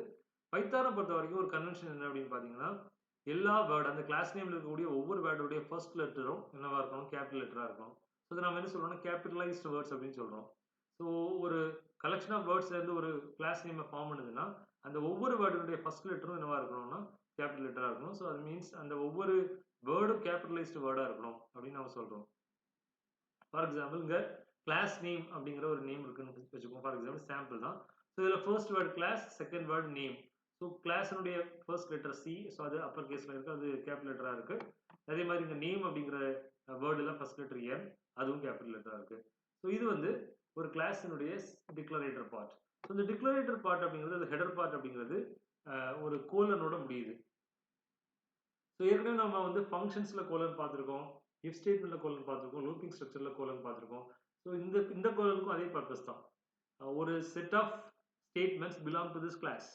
பைத்தான பொறுத்தவரைக்கும் ஒரு கன்வென்ஷன் என்ன அப்படின்னு பார்த்தீங்கன்னா, எல்லா வேர்ட் அந்த கிளாஸ் நேம்ல இருக்கக்கூடிய ஒவ்வொரு வேர்டுடைய ஃபர்ஸ்ட் லெட்டரும் என்னவா இருக்கணும்? கேப்பிட்டல் லெட்டரா இருக்கணும். ஸோ இத நம்ம என்ன சொல்றோம்னா, கேப்பிட்டலைஸ்ட் வேர்ட்ஸ் அப்படின்னு சொல்றோம். ஸோ ஒரு கலெக்ஷன் ஆஃப் வேர்ட்ஸ்ல இருந்து ஒரு கிளாஸ் நேம ஃபார்ம் பண்ணுதுன்னா, அந்த ஒவ்வொரு வேர்டுடைய ஃபர்ஸ்ட் லெட்டரும் என்னவா இருக்கணும்னா, கேப்பிட்டல் லெட்டரா இருக்கணும். ஸோ அது மீன்ஸ் அந்த ஒவ்வொரு வேர்டும் கேப்பிட்டலைஸ்டு வேர்டா இருக்கணும் அப்படின்னு நம்ம சொல்றோம். ஃபார் எக்ஸாம்பிள் இங்க கிளாஸ் நேம் அப்படிங்கிற ஒரு நேம் இருக்குன்னு வச்சுக்கோங்க. ஃபார் எக்ஸாம்பிள் சாம்பிள் தான். ஸோ இதுல first word class, second word name. So கிளாஸ்னுடைய ஃபர்ஸ்ட் லெட்டர் சி. ஸோ அது அப்பர் கேஸ்ல இருக்கு. அது கேபிட்டல் லெட்டரா இருக்கு. அதே மாதிரி இந்த நேம் அப்படிங்கிற வேர்டுல ஃபர்ஸ்ட் லெட்டர் என். அதுவும் கேபிட்டல் லெட்டரா இருக்கு. ஸோ இது வந்து ஒரு கிளாஸினுடைய டிக்ளரேட்டர் பார்ட். ஸோ இந்த டிக்ளரேட்டர் பார்ட் அப்படிங்கிறது, அது ஹெடர் பார்ட் அப்படிங்கிறது ஒரு கோலனோட முடியுது. ஸோ ஏற்கனவே நம்ம வந்து ஃபங்க்ஷன்ஸ்ல கோலன் பார்த்துருக்கோம். இஃப் ஸ்டேட்மெண்ட்ல கோலன் பார்த்துருக்கோம். லூப்பிங் ஸ்ட்ரக்சர்ல கோலன் பார்த்துருக்கோம். ஸோ இந்த கோலனுக்கும் அதே பர்பஸ் தான். ஒரு set of statements belong to this class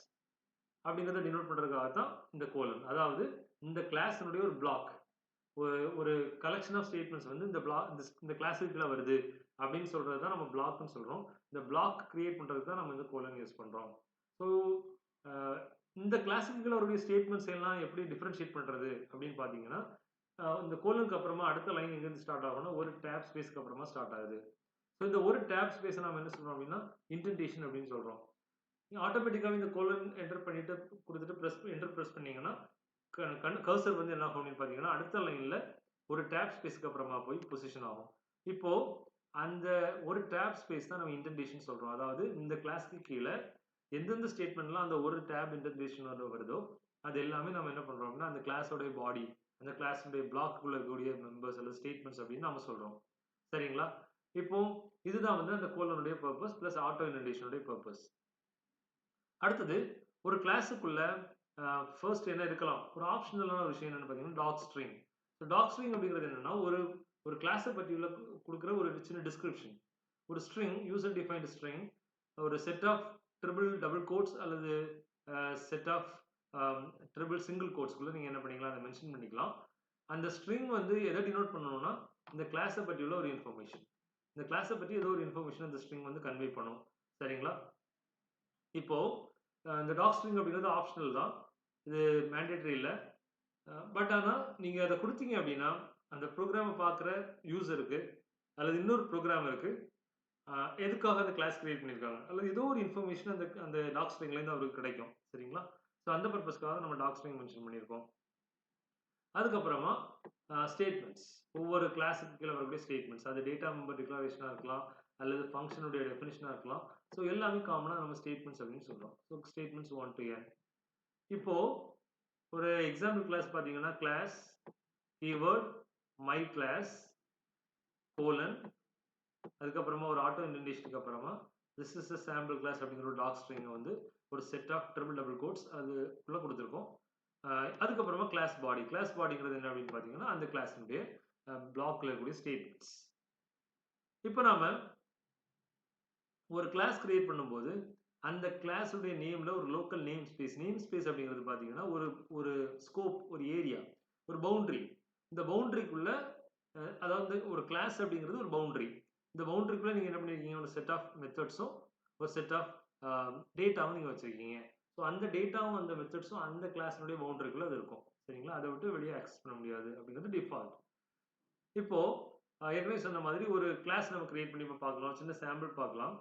அப்படிங்கிறத டினோட் பண்றதுக்காக தான் இந்த கோலன். அதாவது இந்த கிளாஸ்னுடைய ஒரு பிளாக். ஒரு கலெக்ஷன் ஆஃப் ஸ்டேட்மெண்ட்ஸ் வந்து இந்த பிளாக் இந்த கிளாஸுக்குள்ள வருது அப்படின்னு சொல்றது தான் நம்ம பிளாக்னு சொல்றோம். இந்த பிளாக் கிரியேட் பண்றதுக்கு தான் நம்ம இந்த கோலன் யூஸ் பண்றோம். ஸோ இந்த கிளாஸுக்குள்ள வரக்கூடிய ஸ்டேட்மெண்ட்ஸ் எல்லாம் எப்படி டிஃபரன்ஷியேட் பண்றது அப்படின்னு பார்த்தீங்கன்னா, இந்த கோலனுக்கு அப்புறமா அடுத்த லைன் எங்கேருந்து ஸ்டார்ட் ஆகும்னா, ஒரு டேப் ஸ்பேஸ்க்கு அப்புறமா ஸ்டார்ட் ஆகுது. ஸோ இந்த ஒரு டேப் ஸ்பேஸை நம்ம என்ன சொல்றோம் அப்படின்னா, இன்டென்டேஷன் அப்படின்னு சொல்றோம். நீங்க ஆட்டோமேட்டிக்காவே இந்த கோலன் என்டர் பண்ணிட்டு குடுத்துட்டு என்டர் பிரஸ் பண்ணீங்கன்னா, கர்சர் வந்து என்ன ஆகும் அப்படின்னு பார்த்தீங்கன்னா, அடுத்த லைன்ல ஒரு டேப் ஸ்பேஸ்க்கு அப்புறமா போய் பொசிஷன் ஆகும். இப்போ அந்த ஒரு டேப் ஸ்பேஸ் தான் நம்ம இண்டென்டேஷன் சொல்றோம். அதாவது இந்த கிளாஸ்க்கு கீழ எந்தெந்த ஸ்டேட்மெண்ட்லாம் அந்த ஒரு டேப் இண்டென்டேஷன் வருதோ, அது எல்லாமே நம்ம என்ன பண்றோம் அப்படின்னா, அந்த கிளாஸோட பாடி, அந்த கிளாஸுடைய பிளாக்குள்ள இருக்கக்கூடிய மெம்பர்ஸ் அல்லது ஸ்டேட்மெண்ட்ஸ் அப்படின்னு நாம சொல்றோம். சரிங்களா? இப்போ இதுதான் வந்து அந்த கோலனுடைய பர்ப்பஸ் பிளஸ் ஆட்டோ இண்டென்டேஷனுடைய பர்ப்பஸ். அடுத்தது ஒரு கிளாஸுக்குள்ள ஃபர்ஸ்ட் என்ன இருக்கலாம்? ஒரு ஆப்ஷனலான ஒரு விஷயம் என்னன்னு பார்த்தீங்கன்னா, டாக் ஸ்ட்ரிங். டாக் ஸ்ட்ரிங் அப்படிங்கிறது என்னன்னா, ஒரு ஒரு கிளாஸ பத்தி உள்ள குடுக்குற ஒரு சின்ன டிஸ்கிரிப்ஷன். ஒரு ஸ்ட்ரிங், யூசர் டிஃபைன்ட் ஸ்ட்ரிங், ஒரு செட் ஆஃப் டபுள் கோட்ஸ் அல்லது செட் ஆஃப் சிங்கிள் கோட்ஸ்க்குள்ள நீங்க என்ன பண்ணிக்கலாம், அதை மென்ஷன் பண்ணிக்கலாம். அந்த ஸ்ட்ரிங் வந்து எதை டினோட் பண்ணணும்னா, இந்த கிளாஸ பத்தி உள்ள ஒரு இன்ஃபர்மேஷன். இந்த கிளாஸ பத்தி ஏதோ ஒரு இன்ஃபர்மேஷன் அந்த ஸ்ட்ரிங் வந்து கன்வே பண்ணும். சரிங்களா? இப்போ இந்த டாக் ஸ்ட்ரிங் அப்படிங்கிறது ஆப்ஷனல் தான். இது மேண்டேட்டரி இல்ல. பட் ஆனா நீங்க அத குடுத்தீங்க அப்படின்னா, அந்த ப்ரோகிராம பார்க்குற யூசருக்கு அல்லது இன்னொரு ப்ரோகிராம் இருக்கு. எதுக்காக அந்த கிளாஸ் கிரியேட் பண்ணியிருக்காங்க? அல்லது ஏதோ ஒரு இன்ஃபர்மேஷன் அந்த அந்த டாக் ஸ்ட்ரிங்லேருந்து அவருக்கு கிடைக்கும். சரிங்களா? ஸோ அந்த பர்ப்பஸ்க்காக நம்ம டாக் ஸ்ட்ரிங் மென்ஷன் பண்ணியிருக்கோம். அதுக்கப்புறமா ஸ்டேட்மெண்ட்ஸ். ஒவ்வொரு கிளாஸுக்கு கீழ வரக்கூடிய ஸ்டேட்மெண்ட்ஸ். அது டேட்டா மெம்பர் டிக்ளரேஷனா இருக்கலாம், அல்லது ஃபங்ஷனுடைய டெஃபினிஷனா இருக்கலாம். ஸோ எல்லாமே காமனா நம்ம ஸ்டேட்மெண்ட்ஸ் அப்படின்னு சொல்றோம். So statements 1 to n. இப்போ ஒரு எக்ஸாம்பிள் கிளாஸ் பார்த்தீங்கன்னா, class keyword my class colon அதுக்கப்புறமா ஒரு ஆட்டோ இண்டென்டேஷனுக்கு அப்புறமா this is a sample class அப்படிங்கிற ஒரு டாக் ஸ்ட்ரிங்கை வந்து ஒரு செட் ஆஃப் டபுள் கோட்ஸ் அதுக்குள்ள கொடுத்துருக்கோம். அதுக்கப்புறமா கிளாஸ் பாடிங்கிறது என்ன அப்படின்னு பார்த்தீங்கன்னா, அந்த கிளாஸினுடைய பிளாக்ல இருக்கக்கூடிய ஸ்டேட்மெண்ட்ஸ். இப்போ நாம ஒரு கிளாஸ் கிரியேட் பண்ணும்போது அந்த கிளாஸுடைய நேம்ல ஒரு லோக்கல் நேம் ஸ்பேஸ் அப்படிங்கிறது பார்த்தீங்கன்னா ஒரு ஒரு ஸ்கோப், ஒரு ஏரியா, ஒரு பவுண்டரி. இந்த பவுண்டரிக்குள்ள அதாவது ஒரு கிளாஸ் அப்படிங்கிறது ஒரு பவுண்டரி. இந்த பவுண்டரிக்குள்ள நீங்க என்ன பண்ணிருக்கீங்க, ஒரு செட் ஆஃப் மெத்தட்ஸும் ஒரு செட் ஆஃப் டேட்டாவும் நீங்க வச்சிருக்கீங்க. ஸோ அந்த டேட்டாவும் அந்த மெத்தட்ஸும் அந்த கிளாஸினுடைய பவுண்டரிக்குள்ள அது இருக்கும். சரிங்களா? அதை விட்டு வெளியே ஆக்சஸ் பண்ண முடியாது அப்படிங்கிறது டிஃபால்ட். இப்போ ஏற்கனவே சொன்ன மாதிரி ஒரு கிளாஸ் நம்ம கிரியேட் பண்ணி பார்க்கலாம். சின்ன சாம்பிள் பார்க்கலாம்.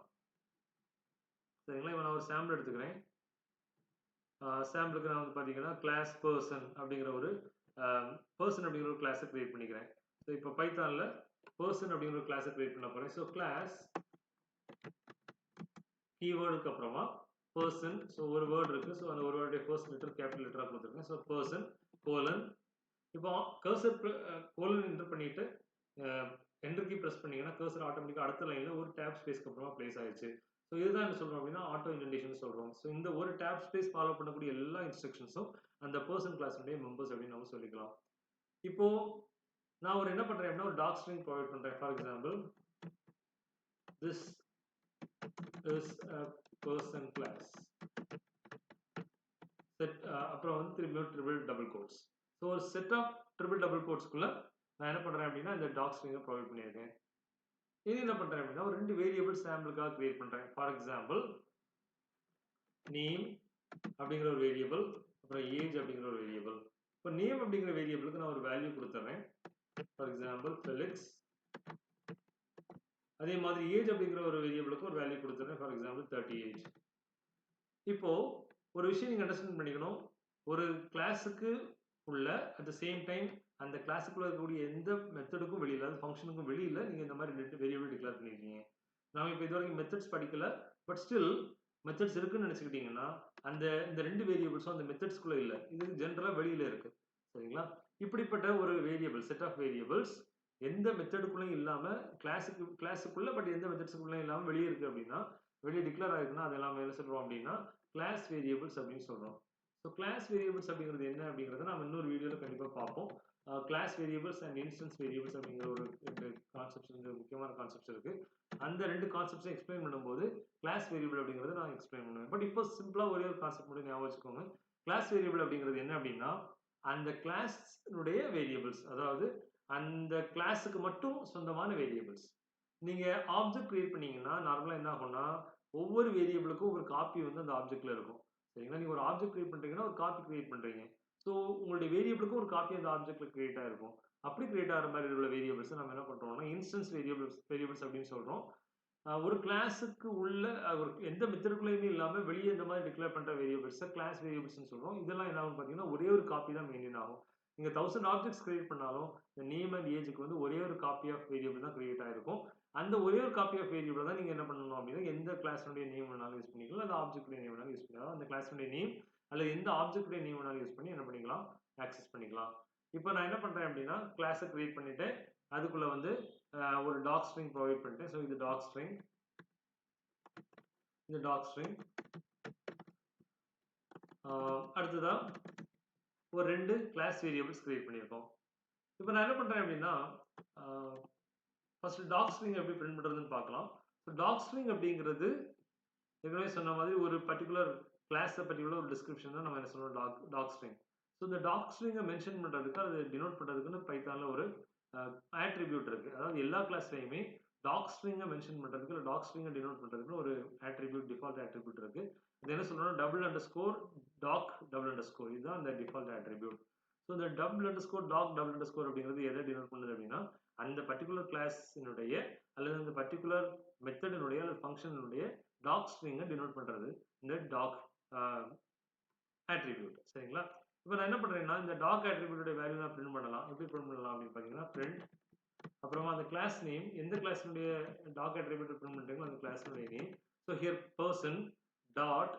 சரிங்களா? இப்போ நான் ஒரு சாம்பிள் எடுத்துக்கிறேன். சாம்பிளுக்கு நான் வந்து பார்த்தீங்கன்னா கிளாஸ் பர்சன் அப்படிங்கிற ஒரு கிளாஸை கிரியேட் பண்ணிக்கிறேன். ஸோ இப்போ பைத்தானில் பர்சன் அப்படிங்கிற ஒரு கிளாஸை கிரியேட் பண்ண போகிறேன். ஸோ கிளாஸ் கீவேர்டுக்கு அப்புறமா பர்சன். ஸோ ஒரு வேர்டு இருக்குது. ஸோ அந்த ஒரு வேர்டுடைய ஃபர்ஸ்ட் லெட்டர் கேபிட்டல் லெட்டராக கொடுத்துருக்கேன். So person colon. இப்போ கர்சர் கோலன் என்டர் பண்ணிட்டு என்டர் கீ ப்ரெஸ் பண்ணீங்கன்னா கர்சர் ஆட்டோமேட்டிக்காக அடுத்த லைனில் ஒரு டேப் ஸ்பேஸ்க்கு அப்புறமா பிளேஸ் ஆயிடுச்சு. ஸோ இதுதான் என்ன சொல்றோம் அப்படின்னா ஆட்டோ இண்டென்டேஷன் சொல்றோம். ஸோ இந்த ஒரு டேப் ஸ்பேஸ் ஃபாலோ பண்ணக்கூடிய எல்லா இன்ஸ்ட்ரக்ஷன்ஸும் அந்த பர்சன் கிளாஸுடைய மெம்பர்ஸ் அப்படின்னு நம்ம சொல்லிக்கலாம். இப்போ நான் ஒரு என்ன பண்றேன் அப்படின்னா ஒரு டாக் ஸ்ட்ரிங் ப்ரொவைட் பண்றேன். For example this is a person class set அப்புறம் வந்து திரும்பியும் ட்ரிபிள் டபுள் கோட்ஸ். ஸோ ஒரு செட் ஆஃப் ட்ரிபிள் டபுள் கோட்ஸ்க்குள்ள நான் என்ன பண்றேன் அப்படின்னா இந்த டாக் ஸ்ட்ரிங்கை ப்ரொவைட் பண்ணியிருக்கேன். இது என்ன பண்றேன் அப்படின்னா ஒரு 2 வேரியபிள் சாம்பிளுக்காக கிரியேட் பண்றேன். ஃபார் எக்ஸாம்பிள் நேம் அப்படிங்கிற ஒரு வேரியபிள், அப்புறம் ஏஜ் அப்படிங்கிற ஒரு வேரியபிள். இப்போ நேம் அப்படிங்கிற வேரியபிளுக்கு நான் ஒரு வேல்யூ கொடுத்துறேன். For example Felix. அதே மாதிரி ஏஜ் அப்படிங்கிற ஒரு வேரியபிளுக்கு ஒரு வேல்யூ கொடுத்துறேன். For example 38. இப்போ ஒரு விஷயம் நீங்க அண்டர்ஸ்டாண்ட் பண்ணிக்கணும். ஒரு கிளாஸுக்கு உள்ள அட் த சேம் டைம் அந்த கிளாஸுக்குள்ள இருக்கக்கூடிய எந்த மெத்தடுக்கும் வெளியில, அது ஃபங்க்ஷனுக்கும் வெளியில நீங்க இந்த மாதிரி வேரியபிள் டிக்ளேர் பண்ணிருக்கீங்க. நாம இப்போ இது வரைக்கும் மெத்தட்ஸ் படிக்கல. பட் ஸ்டில் மெத்தட்ஸ் இருக்குன்னு நினைச்சுக்கிட்டீங்கன்னா அந்த இந்த 2 வேரியபிள்ஸும் அந்த மெத்தட்ஸ்குள்ள இல்ல. இது ஜென்ரலா வெளியில இருக்கு. சரிங்களா? இப்படிப்பட்ட ஒரு வேரியபிள், செட் ஆஃப் வேரியபிள்ஸ் எந்த மெத்தடுக்குள்ளயும் இல்லாம கிளாஸுக்குள்ள பட் எந்த மெத்தட்ஸ்க்குள்ளயும் இல்லாம வெளியே இருக்கு அப்படின்னா, வெளியே டிக்ளேர் ஆயிருக்குன்னா அது எல்லாமே என்ன சொல்றோம் அப்படின்னா கிளாஸ் வேரியபிள்ஸ் அப்படின்னு சொல்றோம். ஸோ கிளாஸ் வேரியபிள்ஸ் அப்படிங்கிறது என்ன அப்படிங்கிறத நம்ம இன்னொரு வீடியோல கண்டிப்பா பார்ப்போம். Class variables and instance variables அப்படிங்கிற ஒரு 2 கான்செப்ட்ஸ், முக்கியமான கான்செப்ட்ஸ் இருக்கு. அந்த 2 கான்செப்ட்ஸை எக்ஸ்பிளைன் பண்ணும்போது கிளாஸ் வேரியபிள் அப்படிங்கிறத நான் எக்ஸ்பிளைன் பண்ணுவேன். பட் இப்போ சிம்பிளா ஒரே ஒரு கான்செப்ட் மட்டும் ஞாபகம் வச்சுக்கோங்க. கிளாஸ் வேரியபிள் அப்படிங்கிறது என்ன அப்படின்னா அந்த கிளாஸ்னுடைய வேரியபிள்ஸ், அதாவது அந்த கிளாஸுக்கு மட்டும் சொந்தமான வேரியபிள்ஸ். நீங்க ஆப்ஜெக்ட் கிரியேட் பண்ணீங்கன்னா நார்மலா என்ன ஆகும்னா ஒவ்வொரு வேரியபிளுக்கும் ஒரு காப்பி வந்து அந்த ஆப்ஜெக்ட்ல இருக்கும். சரிங்களா? நீங்க ஒரு ஆப்ஜெக்ட் கிரியேட் பண்றீங்கன்னா ஒரு காப்பி கிரியேட் பண்றீங்க. ஸோ உங்களுடைய வேரியபிளுக்கும் ஒரு காப்பி அந்த ஆப்ஜெக்ட்ல கிரியேட் ஆயிருக்கும். அப்படி கிரியேட் ஆகிற மாதிரி உள்ள வேரியபிள்ஸ் நம்ம என்ன பண்றோம்னா இன்ஸ்டன்ஸ் வேரியபிள்ஸ் அப்படின்னு சொல்றோம். ஒரு கிளாஸுக்கு உள்ள ஒரு எந்த மெத்தடுக்குள்ளேயுமே இல்லாம வெளியே இந்த மாதிரி டிக்ளேர் பண்ற வேரியபிள்ஸை கிளாஸ் வேரியபிள்ஸ்னு சொல்றோம். இதெல்லாம் என்ன ஆகும் பார்த்தீங்கன்னா, ஒரே ஒரு காப்பி தான் மெயின்டைன் ஆகும். நீங்க 1000 ஆப்ஜெக்ட்ஸ் கிரியேட் பண்ணாலும், இந்த நேம் அண்ட் ஏஜ்க்கு வந்து ஒரே ஒரு காப்பி ஆஃப் வேரியபிள் தான் கிரியேட் ஆயிருக்கும். அந்த ஒரே ஒரு காப்பி ஆஃப் வேரியபிள் தான் நீங்க என்ன பண்ணணும் அப்படின்னா, எந்த கிளாஸுடைய நேம் வேணாலும் யூஸ் பண்ணிக்கலாம், அந்த ஆப்ஜெக்ட்டுடைய நேம் வேணாலும் யூஸ் பண்ணிக்கலாம். அந்த கிளாஸுடைய நேம் அல்லது எந்த ஆப்ஜெக்ட்டுடைய நேம் வேணாலும் யூஸ் பண்ணி என்ன பண்ணிக்கலாம், ஆக்சஸ் பண்ணிக்கலாம். இப்போ நான் என்ன பண்றேன் அப்படின்னா, கிளாஸை கிரியேட் பண்ணிட்டு அதுக்குள்ள வந்து ஒரு டாக் ஸ்ட்ரிங் ப்ரொவைட் பண்ணிட்டேன். ஸோ இது டாக் ஸ்ட்ரிங், இந்த டாக் ஸ்ட்ரிங். அடுத்ததா ஒரு 2 கிளாஸ் வேரியபிள்ஸ் கிரியேட் பண்ணியிருக்கோம். இப்போ நான் என்ன பண்றேன் அப்படின்னா, ஃபர்ஸ்ட் டாக் ஸ்ட்ரிங் எப்படி பிரிண்ட் பண்றதுன்னு பார்க்கலாம். ஸோ டாக் ஸ்ட்ரிங் அப்படிங்கிறது ஏற்கனவே சொன்ன மாதிரி ஒரு பர்டிகுலர் கிளாஸை பர்டிகுலர் ஒரு டிஸ்கிரிப்ஷன் தான் நம்ம என்ன சொல்றோம், டாக் ஸ்ட்ரிங். ஸோ இந்த டாக் ஸ்ட்ரிங்கை மென்ஷன் பண்றதுக்கு, அது டினோட் பண்றதுக்குன்னு பைத்தான்ல ஒரு ஆட்ரிபியூட் இருக்கு. அதாவது எல்லா கிளாஸ்லையுமே டாக் ஸ்ட்ரிங்கை மென்ஷன் பண்றதுக்கு இல்லை டாக் ஸ்ட்ரிங்கை டினோட் பண்றதுக்கு ஒரு ஆட்ரிபியூட், டிஃபால்ட் ஆட்ரிபியூட் இருக்கு. இது என்ன சொல்றோம்னா $_டாக் $_, இதுதான் அந்த டிஃபால்ட் ஆட்ரிபியூட். ஸோ இந்த $_டாக் $_ அப்படிங்கிறது எதை டினோட் பண்ணுது அப்படின்னா, அந்த பர்டிகுலர் கிளாஸினுடைய அல்லது அந்த பர்டிகுலர் மெத்தடினுடைய அல்லது ஃபங்க்ஷனுடைய டாக் ஸ்ட்ரிங்கை டினோட் பண்றது இந்த டாக் ஆட்ரிபியூட். சரிங்களா? இப்போ நான் என்ன பண்றேன்னா, இந்த டாக் ஆட்ரிபியூட்டோட வேல்யூ நான் பிரிண்ட் பண்ணலாம். எப்படி பிரிண்ட் பண்ணலாம் அப்படின்னு பார்த்தீங்கன்னா, பிரிண்ட் அப்புறமா அந்த கிளாஸ் நேம், எந்த கிளாஸினுடைய டாக் ஆட்ரிபியூட் பிரிண்ட் பண்றீங்களோ அந்த கிளாஸினுடைய name. So here person dot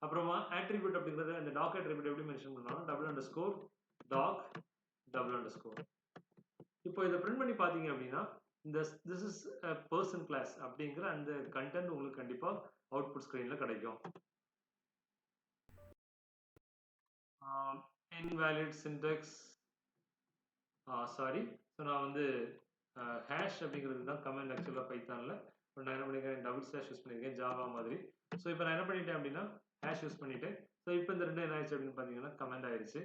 அப்புறமா ஆட்ரிபியூட் அப்படிங்கிறது அந்த டாக் ஆட்ரிபியூட் எப்படி மென்ஷன் பண்ணலாம், $_டாக் $_. இப்போ இதை பிரிண்ட் பண்ணி பார்த்தீங்க அப்படின்னா, இந்த திஸ் இஸ் பர்சன் கிளாஸ் அப்படிங்கிற அந்த கண்டென்ட் உங்களுக்கு கண்டிப்பா அவுட்புட் ஸ்கிரீன்ல கிடைக்கும். Invalid Sintex, sorry. ஸோ நான் வந்து ஹேஷ் அப்படிங்கிறது தான் கமெண்ட் ஆக்சுவலாக பைத்தானில். இப்போ நான் என்ன பண்ணியிருக்கேன், டபுள் ஸ்லாஷ் யூஸ் பண்ணியிருக்கேன் ஜாவா மாதிரி. ஸோ இப்போ நான் என்ன பண்ணிட்டேன் அப்படின்னா, ஹேஷ் யூஸ் பண்ணிட்டேன். ஸோ இப்போ இந்த ரெண்டு என்ன ஆயிடுச்சு அப்படின்னு பார்த்தீங்கன்னா, கமெண்ட் ஆயிடுச்சு.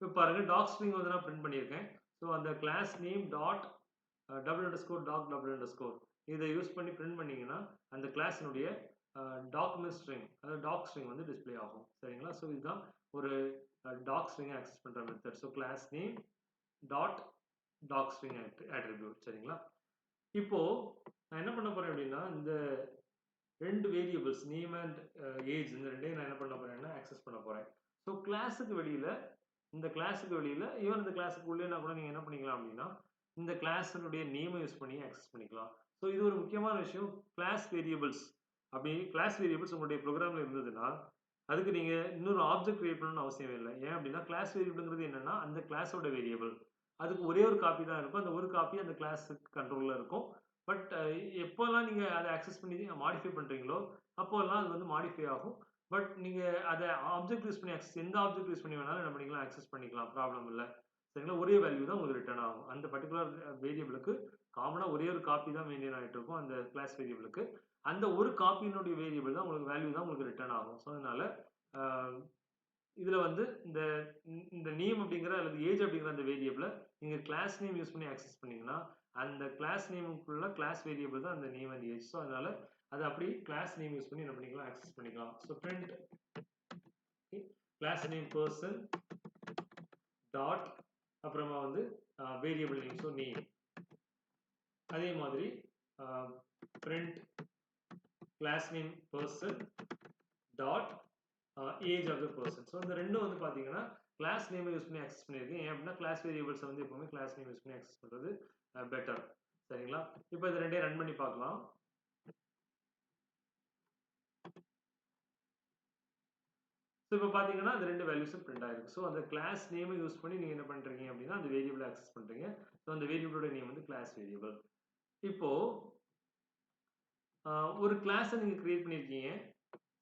இப்போ பாருங்க, டாக் ஸ்ட்ரிங் வந்து நான் பிரிண்ட் பண்ணியிருக்கேன். ஸோ அந்த கிளாஸ் நேம் டாட் $_டாக் $_, இதை யூஸ் பண்ணி பிரிண்ட் பண்ணீங்கன்னா அந்த கிளாஸினுடைய டாக்குமெண்ட் ஸ்ட்ரிங், அதாவது டாக் ஸ்ட்ரிங் வந்து டிஸ்பிளே ஆகும். சரிங்களா? ஸோ இதுதான் ஒரு டாக் ஸ்ட்ரிங்கை ஆக்சஸ் பண்ற method. So class name dot doc string attribute. சரிங்களா? இப்போ நான் என்ன பண்ண போறேன் அப்படின்னா, இந்த ரெண்டு வேரியபிள்ஸ் நேம் அண்ட் ஏஜ், இந்த ரெண்டையும் நான் என்ன பண்ண போறேன்னா ஆக்சஸ் பண்ண போறேன். ஸோ கிளாஸுக்கு வெளியில, இந்த கிளாஸுக்கு வெளியில ஈவன் இந்த கிளாஸுக்கு உள்ளேனா கூட நீங்க என்ன பண்ணிக்கலாம் அப்படின்னா, இந்த கிளாஸினுடைய நேமை யூஸ் பண்ணி ஆக்சஸ் பண்ணிக்கலாம். ஸோ இது ஒரு முக்கியமான விஷயம். கிளாஸ் வேரியபிள்ஸ் அப்படி கிளாஸ் வேரியபிள்ஸ் உங்களுடைய ப்ரோக்ராம்ல இருந்ததுன்னா, அதுக்கு நீங்க இன்னொரு ஆப்ஜெக்ட் கிரியேட் பண்ணணும்னு அவசியம் இல்லை. ஏன் அப்படின்னா, கிளாஸ் வேரியபிள்ங்கிறது என்னன்னா அந்த கிளாஸோட வேரியபிள். அதுக்கு ஒரே ஒரு காப்பி தான் இருக்கும். அந்த ஒரு காப்பி அந்த கிளாஸுக்கு கண்ட்ரோல்ல இருக்கும். பட் எப்போல்லாம் நீங்க அதை ஆக்சஸ் பண்ணி மாடிஃபை பண்றீங்களோ அப்போல்லாம் அது வந்து மாடிஃபை ஆகும். பட் நீங்க அதை ஆப்ஜெக்ட் யூஸ் பண்ணி எந்த ஆப்ஜெக்ட் யூஸ் பண்ணி வேணாலும் என்ன பண்ணிக்கலாம், ஆக்சஸ் பண்ணிக்கலாம், ப்ராப்ளம் இல்லை. சரிங்களா? ஒரே வேல்யூ தான் உங்களுக்கு ரிட்டர்ன் ஆகும். அந்த பர்டிகுலர் வேரியபிளுக்கு காமனா ஒரே ஒரு காப்பி தான் மெயின்டைன் ஆகிட்டு இருக்கும் அந்த கிளாஸ் வேரியபிளுக்கு. அந்த ஒரு காப்பியினுடைய வேரியபிள் தான் உங்களுக்கு வேல்யூ தான் உங்களுக்கு ரிட்டர்ன் ஆகும். ஸோ அதனால இதுல வந்து இந்த நேம் அப்படிங்கிற அல்லது ஏஜ் அப்படிங்கிற அந்த வேரியபிளை நீங்க கிளாஸ் நேம் யூஸ் பண்ணி ஆக்சஸ் பண்ணீங்கன்னா அந்த கிளாஸ் நேமுக்குள்ள கிளாஸ் வேரியபிள் தான் அந்த நேம் அண்ட் ஏஜ். ஸோ அதனால அது அப்படி கிளாஸ் நேம் யூஸ் பண்ணி என்ன பண்ணிக்கலாம், ஆக்சஸ் பண்ணிக்கலாம். So print class name person dot அப்புறமா வந்து வேரியபிள் நேம், ஸோ நேம். அதே மாதிரி print class name person dot age of the person. So இந்த ரெண்டும் வந்து பார்த்தீங்கன்னா கிளாஸ் நேம் யூஸ் பண்ணி ஆக்சஸ் பண்ணியிருக்கேன். ஏன் அப்படின்னா கிளாஸ் வேரியபிள்ஸ் வந்து எப்பவுமே கிளாஸ் நேம் யூஸ் பண்ணி ஆக்சஸ் பண்ணுறது பெட்டர். சரிங்களா? இப்போ இது ரெண்டையும் ரன் பண்ணி பார்க்கலாம். ஸோ இப்போ பார்த்தீங்கன்னா அந்த ரெண்டு வேல்யூஸும் பிரிண்ட் ஆயிருக்கு. ஸோ அந்த கிளாஸ் நேமை யூஸ் பண்ணி நீங்கள் என்ன பண்ணுறீங்க அப்படின்னா அந்த வேரியபிள் ஆக்சஸ் பண்ணுறீங்க. ஸோ அந்த வேரியபிளோட நேம் வந்து கிளாஸ் வேரியபிள். இப்போ ஒரு கிளாஸை நீங்கள் கிரியேட் பண்ணியிருக்கீங்க.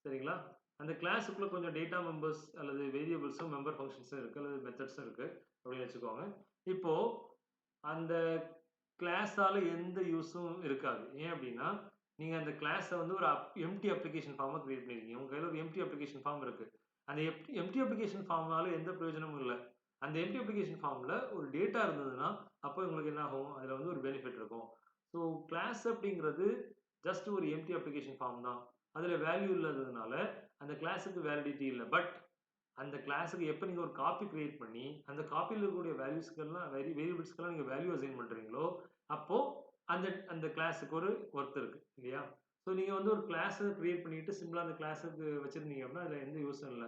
சரிங்களா? அந்த கிளாஸுக்குள்ள கொஞ்சம் டேட்டா மெம்பர்ஸ் அல்லது வேரியபிள்ஸும் மெம்பர் ஃபங்க்ஷன்ஸும் இருக்கு அல்லது மெத்தட்ஸும் இருக்கு அப்படின்னு வச்சுக்கோங்க. இப்போ அந்த கிளாஸால எந்த யூஸும் இருக்காது. ஏன் அப்படின்னா நீங்க அந்த கிளாஸை வந்து ஒரு எம்டி அப்ளிகேஷன் ஃபார்மை கிரியேட் பண்ணிருக்கீங்க. உங்க கையில் ஒரு எம்டி அப்ளிகேஷன் ஃபார்ம் இருக்கு. அந்த எம்டி அப்ளிகேஷன் ஃபார்ம்னால எந்த பிரயோஜனமும் இல்லை. அந்த எம்டி அப்ளிகேஷன் ஃபார்ம்ல ஒரு டேட்டா இருந்ததுன்னா அப்போ உங்களுக்கு என்ன ஆகும், அதுல வந்து ஒரு பெனிஃபிட் இருக்கும். ஸோ கிளாஸ் அப்படிங்கிறது ஜஸ்ட் ஒரு எம்டி அப்ளிகேஷன் ஃபார்ம் தான். அதுல வேல்யூ இல்லாததுனால அந்த கிளாஸுக்கு வேலிடிட்டி இல்லை. பட் அந்த கிளாஸுக்கு எப்போ நீங்க ஒரு காப்பி கிரியேட் பண்ணி அந்த காப்பியில் இருக்கக்கூடிய வேல்யூஸ்க்கெல்லாம் வேரியபிள்ஸ்க்கெல்லாம் நீங்க வேல்யூ அசைன் பண்றீங்களோ அப்போ அந்த அந்த கிளாஸுக்கு ஒரு ஒர்த் இருக்கு இல்லையா? ஸோ நீங்க வந்து ஒரு கிளாஸ கிரியேட் பண்ணிட்டு சிம்பிளா அந்த கிளாஸுக்கு வச்சிருந்தீங்க அப்படின்னா, அதுல எந்த யூஸும் இல்ல.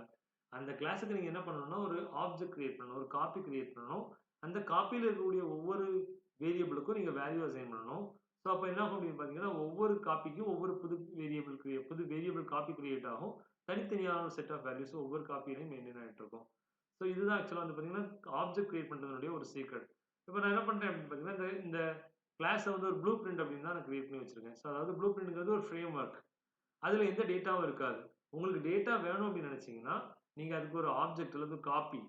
அந்த கிளாஸுக்கு நீங்க என்ன பண்ணணும்னா, ஒரு ஆப்ஜெக்ட் கிரியேட் பண்ணணும். ஒரு காப்பி கிரியேட் பண்ணணும். அந்த காப்பியில இருக்கக்கூடிய ஒவ்வொரு வேரியபிளுக்கும் நீங்க வேல்யூ அசைன் பண்ணணும். ஸோ அப்ப என்ன ஆகும் அப்படின்னு பார்த்தீங்கன்னா, ஒவ்வொரு காப்பிக்கும் ஒவ்வொரு புது வேரியபிள் காப்பி கிரியேட் ஆகும். தனித்தனியான ஒரு செட் ஆஃப் வேல்யூஸ் ஒவ்வொரு காப்பியிலயும் மெயின்டெயின் ஆயிட்டு இருக்கும். ஸோ இதுதான் ஆக்சுவலா வந்து பார்த்தீங்கன்னா, ஆப்ஜெக்ட் கிரியேட் பண்றதனுடைய ஒரு சீக்ரெட். இப்ப நான் என்ன பண்றேன் அப்படின்னு பார்த்தீங்கன்னா, இந்த இந்த கிளாஸ வந்து ஒரு ப்ளூ பிரிண்ட் அப்படின்னு தான் நான் கிரியேட் பண்ணி வச்சிருக்கேன். ஸோ அதாவது ப்ளூ பிரிண்ட்ங்கிறது ஒரு ஃப்ரேம் ஒர்க். அதுல எந்த டேட்டாவும் இருக்காது. உங்களுக்கு டேட்டா வேணும் அப்படின்னு நினைச்சீங்கன்னா, நீங்க அதுக்கு ஒரு ஆப்ஜெக்ட் அல்லது காப்பி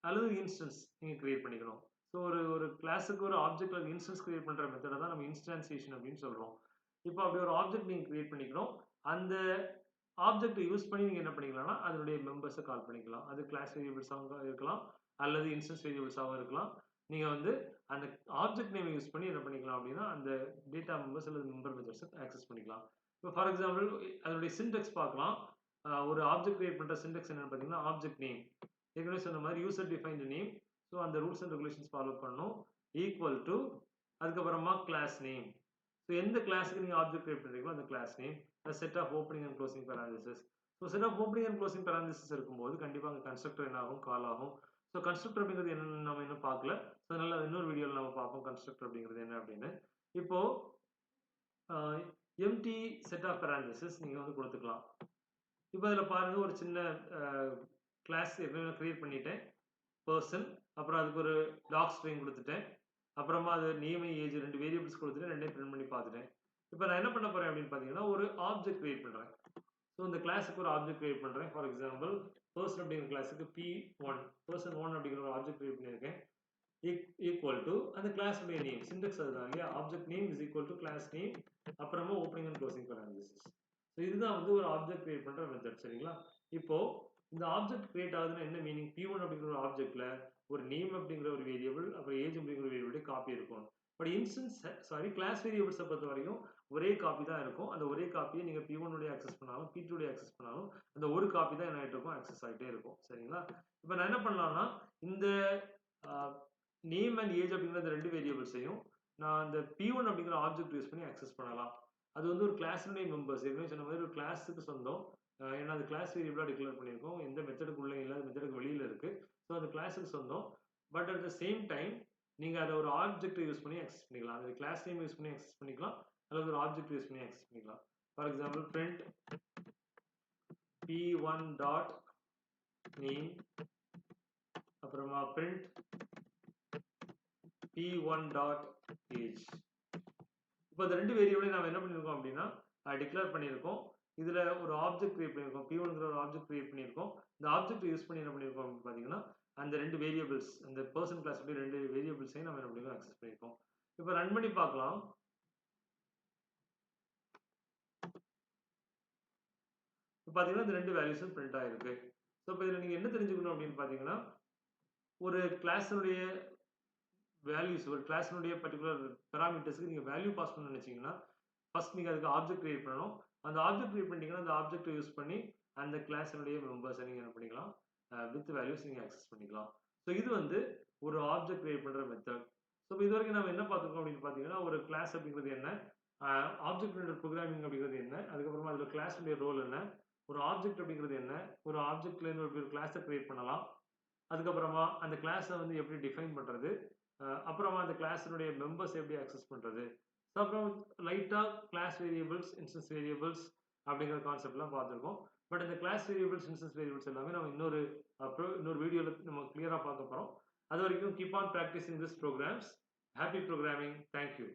அல்லது இன்ஸ்டன்ஸ் நீங்க கிரியேட் பண்ணிக்கணும். ஸோ ஒரு ஒரு கிளாஸுக்கு ஒரு ஆப்ஜெக்ட் அல்லது இன்ஸ்டன்ஸ் கிரியேட் பண்ற மெத்தட தான் நம்ம இன்ஸ்டான்சியேஷன் அப்படின்னு சொல்றோம். இப்போ அப்படி ஒரு ஆப்ஜெக்ட் நீங்க கிரியேட் பண்ணிக்கணும். அந்த ஆப்ஜெக்ட்ட யூஸ் பண்ணி நீங்க என்ன பண்ணிக்கலாம்னா, அதனுடைய மெம்பர்ஸ கால் பண்ணிக்கலாம். அது கிளாஸ் வேரியபிள்ஸாவும் இருக்கலாம், அல்லது இன்ஸ்டன்ஸ் வேரியபிள்ஸாவும் இருக்கலாம். நீங்க வந்து அந்த ஆப்ஜெக்ட் நேம் யூஸ் பண்ணி என்ன பண்ணிக்கலாம் அப்படின்னா, அந்த டேட்டா மெம்பர்ஸ் அல்லது மெம்பர் மெத்தட்ஸ ஆக்சஸ் பண்ணிக்கலாம். இப்போ ஃபார் எக்ஸாம்பிள் அதனுடைய சின்டாக்ஸ் பார்க்கலாம். ஒரு ஆப்ஜெக்ட் கிரியேட் பண்ற சின்டாக்ஸ் என்னன்னு பார்த்தீங்கன்னா, ஆப்ஜெக்ட் நேம். ஏற்கனவே சொன்ன மாரி யூசர் டிஃபைன்ட் நேம். ஸோ அந்த ரூல்ஸ் அண்ட் ரெகுலேஷன்ஸ் ஃபாலோ பண்ணணும். ஈக்குவல் டூ அதுக்கப்புறமா கிளாஸ் நேம். ஸோ எந்த கிளாஸ்க்கு நீங்க ஆப்ஜெக்ட் கிரியேட் பண்றீங்களோ அந்த class name. Set of opening and closing parenthesis. So set of opening and closing parenthesis இருக்கும்போது கண்டிப்பா அங்க கன்ஸ்ட்ரக்டர் என்ன ஆகும்? கால் ஆகும். ஸோ கன்ஸ்ட்ரக்டர் அப்படிங்கிறது என்னன்னு நம்ம இன்னும் பார்க்கல. ஸோ அதனால இன்னொரு வீடியோல நம்ம பார்ப்போம் கன்ஸ்ட்ரக்டர் அப்படிங்கிறது என்ன அப்படின்னு. இப்போ எம்ப்டி செட் ஆஃப் பேரான்தீசிஸ் நீங்க வந்து குடுத்துக்கலாம். இப்போ இதுல பாருங்க ஒரு சின்ன கிளாஸ் ஏற்கனவே கிரியேட் பண்ணிட்டேன். பெர்சன் அப்புறம் அதுக்கு ஒரு டாக் ஸ்ட்ரிங் குடுத்துட்டேன். அப்புறமா அது நேம், ஏஜ் 2 வேரியபிள்ஸ் குடுத்துட்டு 2யும் பிரிண்ட் பண்ணி பார்த்துட்டேன். இப்போ நான் என்ன பண்ண போறேன் அப்படின்னு பார்த்தீங்கன்னா, ஒரு ஆப்ஜெக்ட் கிரியேட் பண்றேன். ஸோ இந்த கிளாஸுக்கு ஒரு ஆப்ஜெக்ட் கிரியேட் பண்றேன். ஃபார் எக்ஸாம்பிள் பெர்சன் அப்படிங்கிற கிளாஸுக்கு P1 பெர்சன் 1 அப்படிங்கிற ஒரு ஆப்ஜெக்ட் கிரியேட் பண்ணியிருக்கேன். ஈக்குவல் டு அந்த கிளாஸுடைய நேம் சின்டாக்ஸ் அதுதான் இல்லையா? Object name is equal to class name அப்புறமா opening and closing parenthesis. So இதுதான் வந்து ஒரு ஆப்ஜெக்ட் கிரியேட் பண்ற மெத்தட் சரிங்களா? இப்போ இந்த ஆப்ஜெக்ட் கிரியேட் ஆகுதுன்னா என்ன மீனிங்? P1 அப்படிங்கிற ஒரு ஆப்ஜெக்ட்ல ஒரு நேம் அப்படிங்கிற ஒரு வேரியபிள் அப்புறம் ஏஜ் அப்படிங்கிற வேரியபிளுடைய காப்பி இருக்கும். பட் கிளாஸ் வேரியபிள்ஸை பொறுத்த வரைக்கும் ஒரே காப்பி தான் இருக்கும். அந்த ஒரே காப்பியை நீங்க P1 உடைய ஆக்சஸ் பண்ணாலும் P2 உடைய ஆக்சஸ் பண்ணாலும் அந்த ஒரு காப்பி தான் என்ன ஆயிட்டு இருக்கும்? ஆக்சஸ் ஆகிட்டே இருக்கும் சரிங்களா? இப்போ நான் என்ன பண்ணலாம்னா இந்த நேம் அண்ட் ஏஜ் அப்படிங்கிற அந்த 2 வேரியபிள்ஸையும் நான் அந்த P1 அப்படிங்கிற ஆப்ஜெக்ட் யூஸ் பண்ணி ஆக்சஸ் பண்ணலாம். அது வந்து ஒரு கிளாஸினுடைய மெம்பர்ஸ் ஏற்கனவே சொன்ன மாதிரி ஒரு கிளாஸுக்கு சொந்தம். ஏன்னா அது கிளாஸ் வேரியபிளா டிக்ளேர் பண்ணியிருக்கோம். எந்த மெத்தடுக்கு உள்ள இல்ல, மெத்தடுக்கு வெளியில இருக்கு. ஸோ அது கிளாஸுக்கு சொந்தம். But at the same time நீங்க அத ஒரு ஆப்ஜெக்ட் யூஸ் பண்ணி ஆக்சஸ் பண்ணிக்கலாம். அது கிளாஸ் நேம் யூஸ் பண்ணி ஆக்சஸ் பண்ணிக்கலாம். அல்லது ஒரு ஆப்ஜெக்ட் யூஸ் பண்ணி ஆக்சஸ் பண்ணிக்கலாம். For example print P1 dot name அப்புறமா பிரிண்ட் P1 டாட் ஏஜ். இப்போ இந்த 2 வேரியபிளையும் நாம என்ன பண்ணியிருக்கோம் அப்படின்னா டிக்ளேர் பண்ணியிருக்கோம். இதுல ஒரு ஆப்ஜெக்ட் கிரியேட் பண்ணியிருக்கோம். P1ங்கிற ஒரு ஆப்ஜெக்ட் கிரியேட் பண்ணியிருக்கோம். இந்த ஆப்ஜெக்ட் யூஸ் பண்ணி என்ன பண்ணியிருக்கோம் அப்படின்னு பார்த்தீங்கன்னா, அந்த 2 வேரியபிள்ஸ் அந்த பெர்சன் கிளாஸ் 2 வேரியபிள்ஸையும் நம்ம என்ன பண்ணியிருக்கோம் ஆக்சஸ் பண்ணியிருக்கோம். இப்போ ரன் பண்ணி பார்க்கலாம். இப்போ பார்த்தீங்கன்னா இந்த 2 வேல்யூஸும் பிரிண்ட் ஆயிருக்கு. ஸோ இப்போ இதில் நீங்க என்ன தெரிஞ்சுக்கணும் அப்படின்னு பார்த்தீங்கன்னா, ஒரு கிளாஸுடைய வேல்யூஸ் ஒரு கிளாஸினுடைய பர்டிகுலர் பெராமீட்டர்ஸ்க்கு நீங்க வேல்யூ பாஸ் பண்ண நினைச்சீங்கன்னா ஃபர்ஸ்ட் நீங்க அதுக்கு ஆப்ஜெக்ட் கிரியேட் பண்ணணும். அந்த ஆப்ஜெக்ட் கிரியேட் பண்ணிட்டீங்கன்னா அந்த ஆப்ஜெக்ட் யூஸ் பண்ணி அந்த கிளாஸினுடைய மெம்பர்ஸை நீங்க என்ன பண்ணிக்கலாம் வித் வேல்யூஸ் நீங்க ஆக்சஸ் பண்ணிக்கலாம். ஸோ இது வந்து ஒரு ஆப்ஜெக்ட் கிரியேட் பண்ற மெத்தட். ஸோ இது வரைக்கும் நம்ம என்ன பார்த்துருக்கோம் அப்படின்னு பார்த்தீங்கன்னா ஒரு கிளாஸ் அப்படிங்கிறது என்ன, ஆப்ஜெக்ட் ப்ரோக்ராமிங் அப்படிங்கிறது என்ன, அதுக்கப்புறமா அதில் கிளாஸுடைய ரோல் என்ன, ஒரு ஆப்ஜெக்ட் அப்படிங்கிறது என்ன, ஒரு ஆப்ஜெக்ட்ல இருந்து ஒரு கிளாஸை கிரியேட் பண்ணலாம், அதுக்கப்புறமா அந்த கிளாஸை வந்து எப்படி டிஃபைன் பண்றது, அப்புறமா அந்த கிளாஸினுடைய மெம்பர்ஸ் எப்படி ஆக்சஸ் பண்றது, அப்புறம் லைட்டா கிளாஸ் வேரியபிள்ஸ் இன்ஸ்டன்ஸ் வேரியபிள்ஸ் அப்படிங்கிற கான்செப்ட்லாம் பார்த்துருக்கோம். பட் இந்த கிளாஸ் வேரியபிள்ஸ் இன்ஸ்டன்ஸ் வேரியபிள்ஸ் எல்லாமே நம்ம இன்னொரு வீடியோல நம்ம கிளியரா பார்க்க போறோம். அது வரைக்கும் keep on practising this programs. Happy programming. Thank you.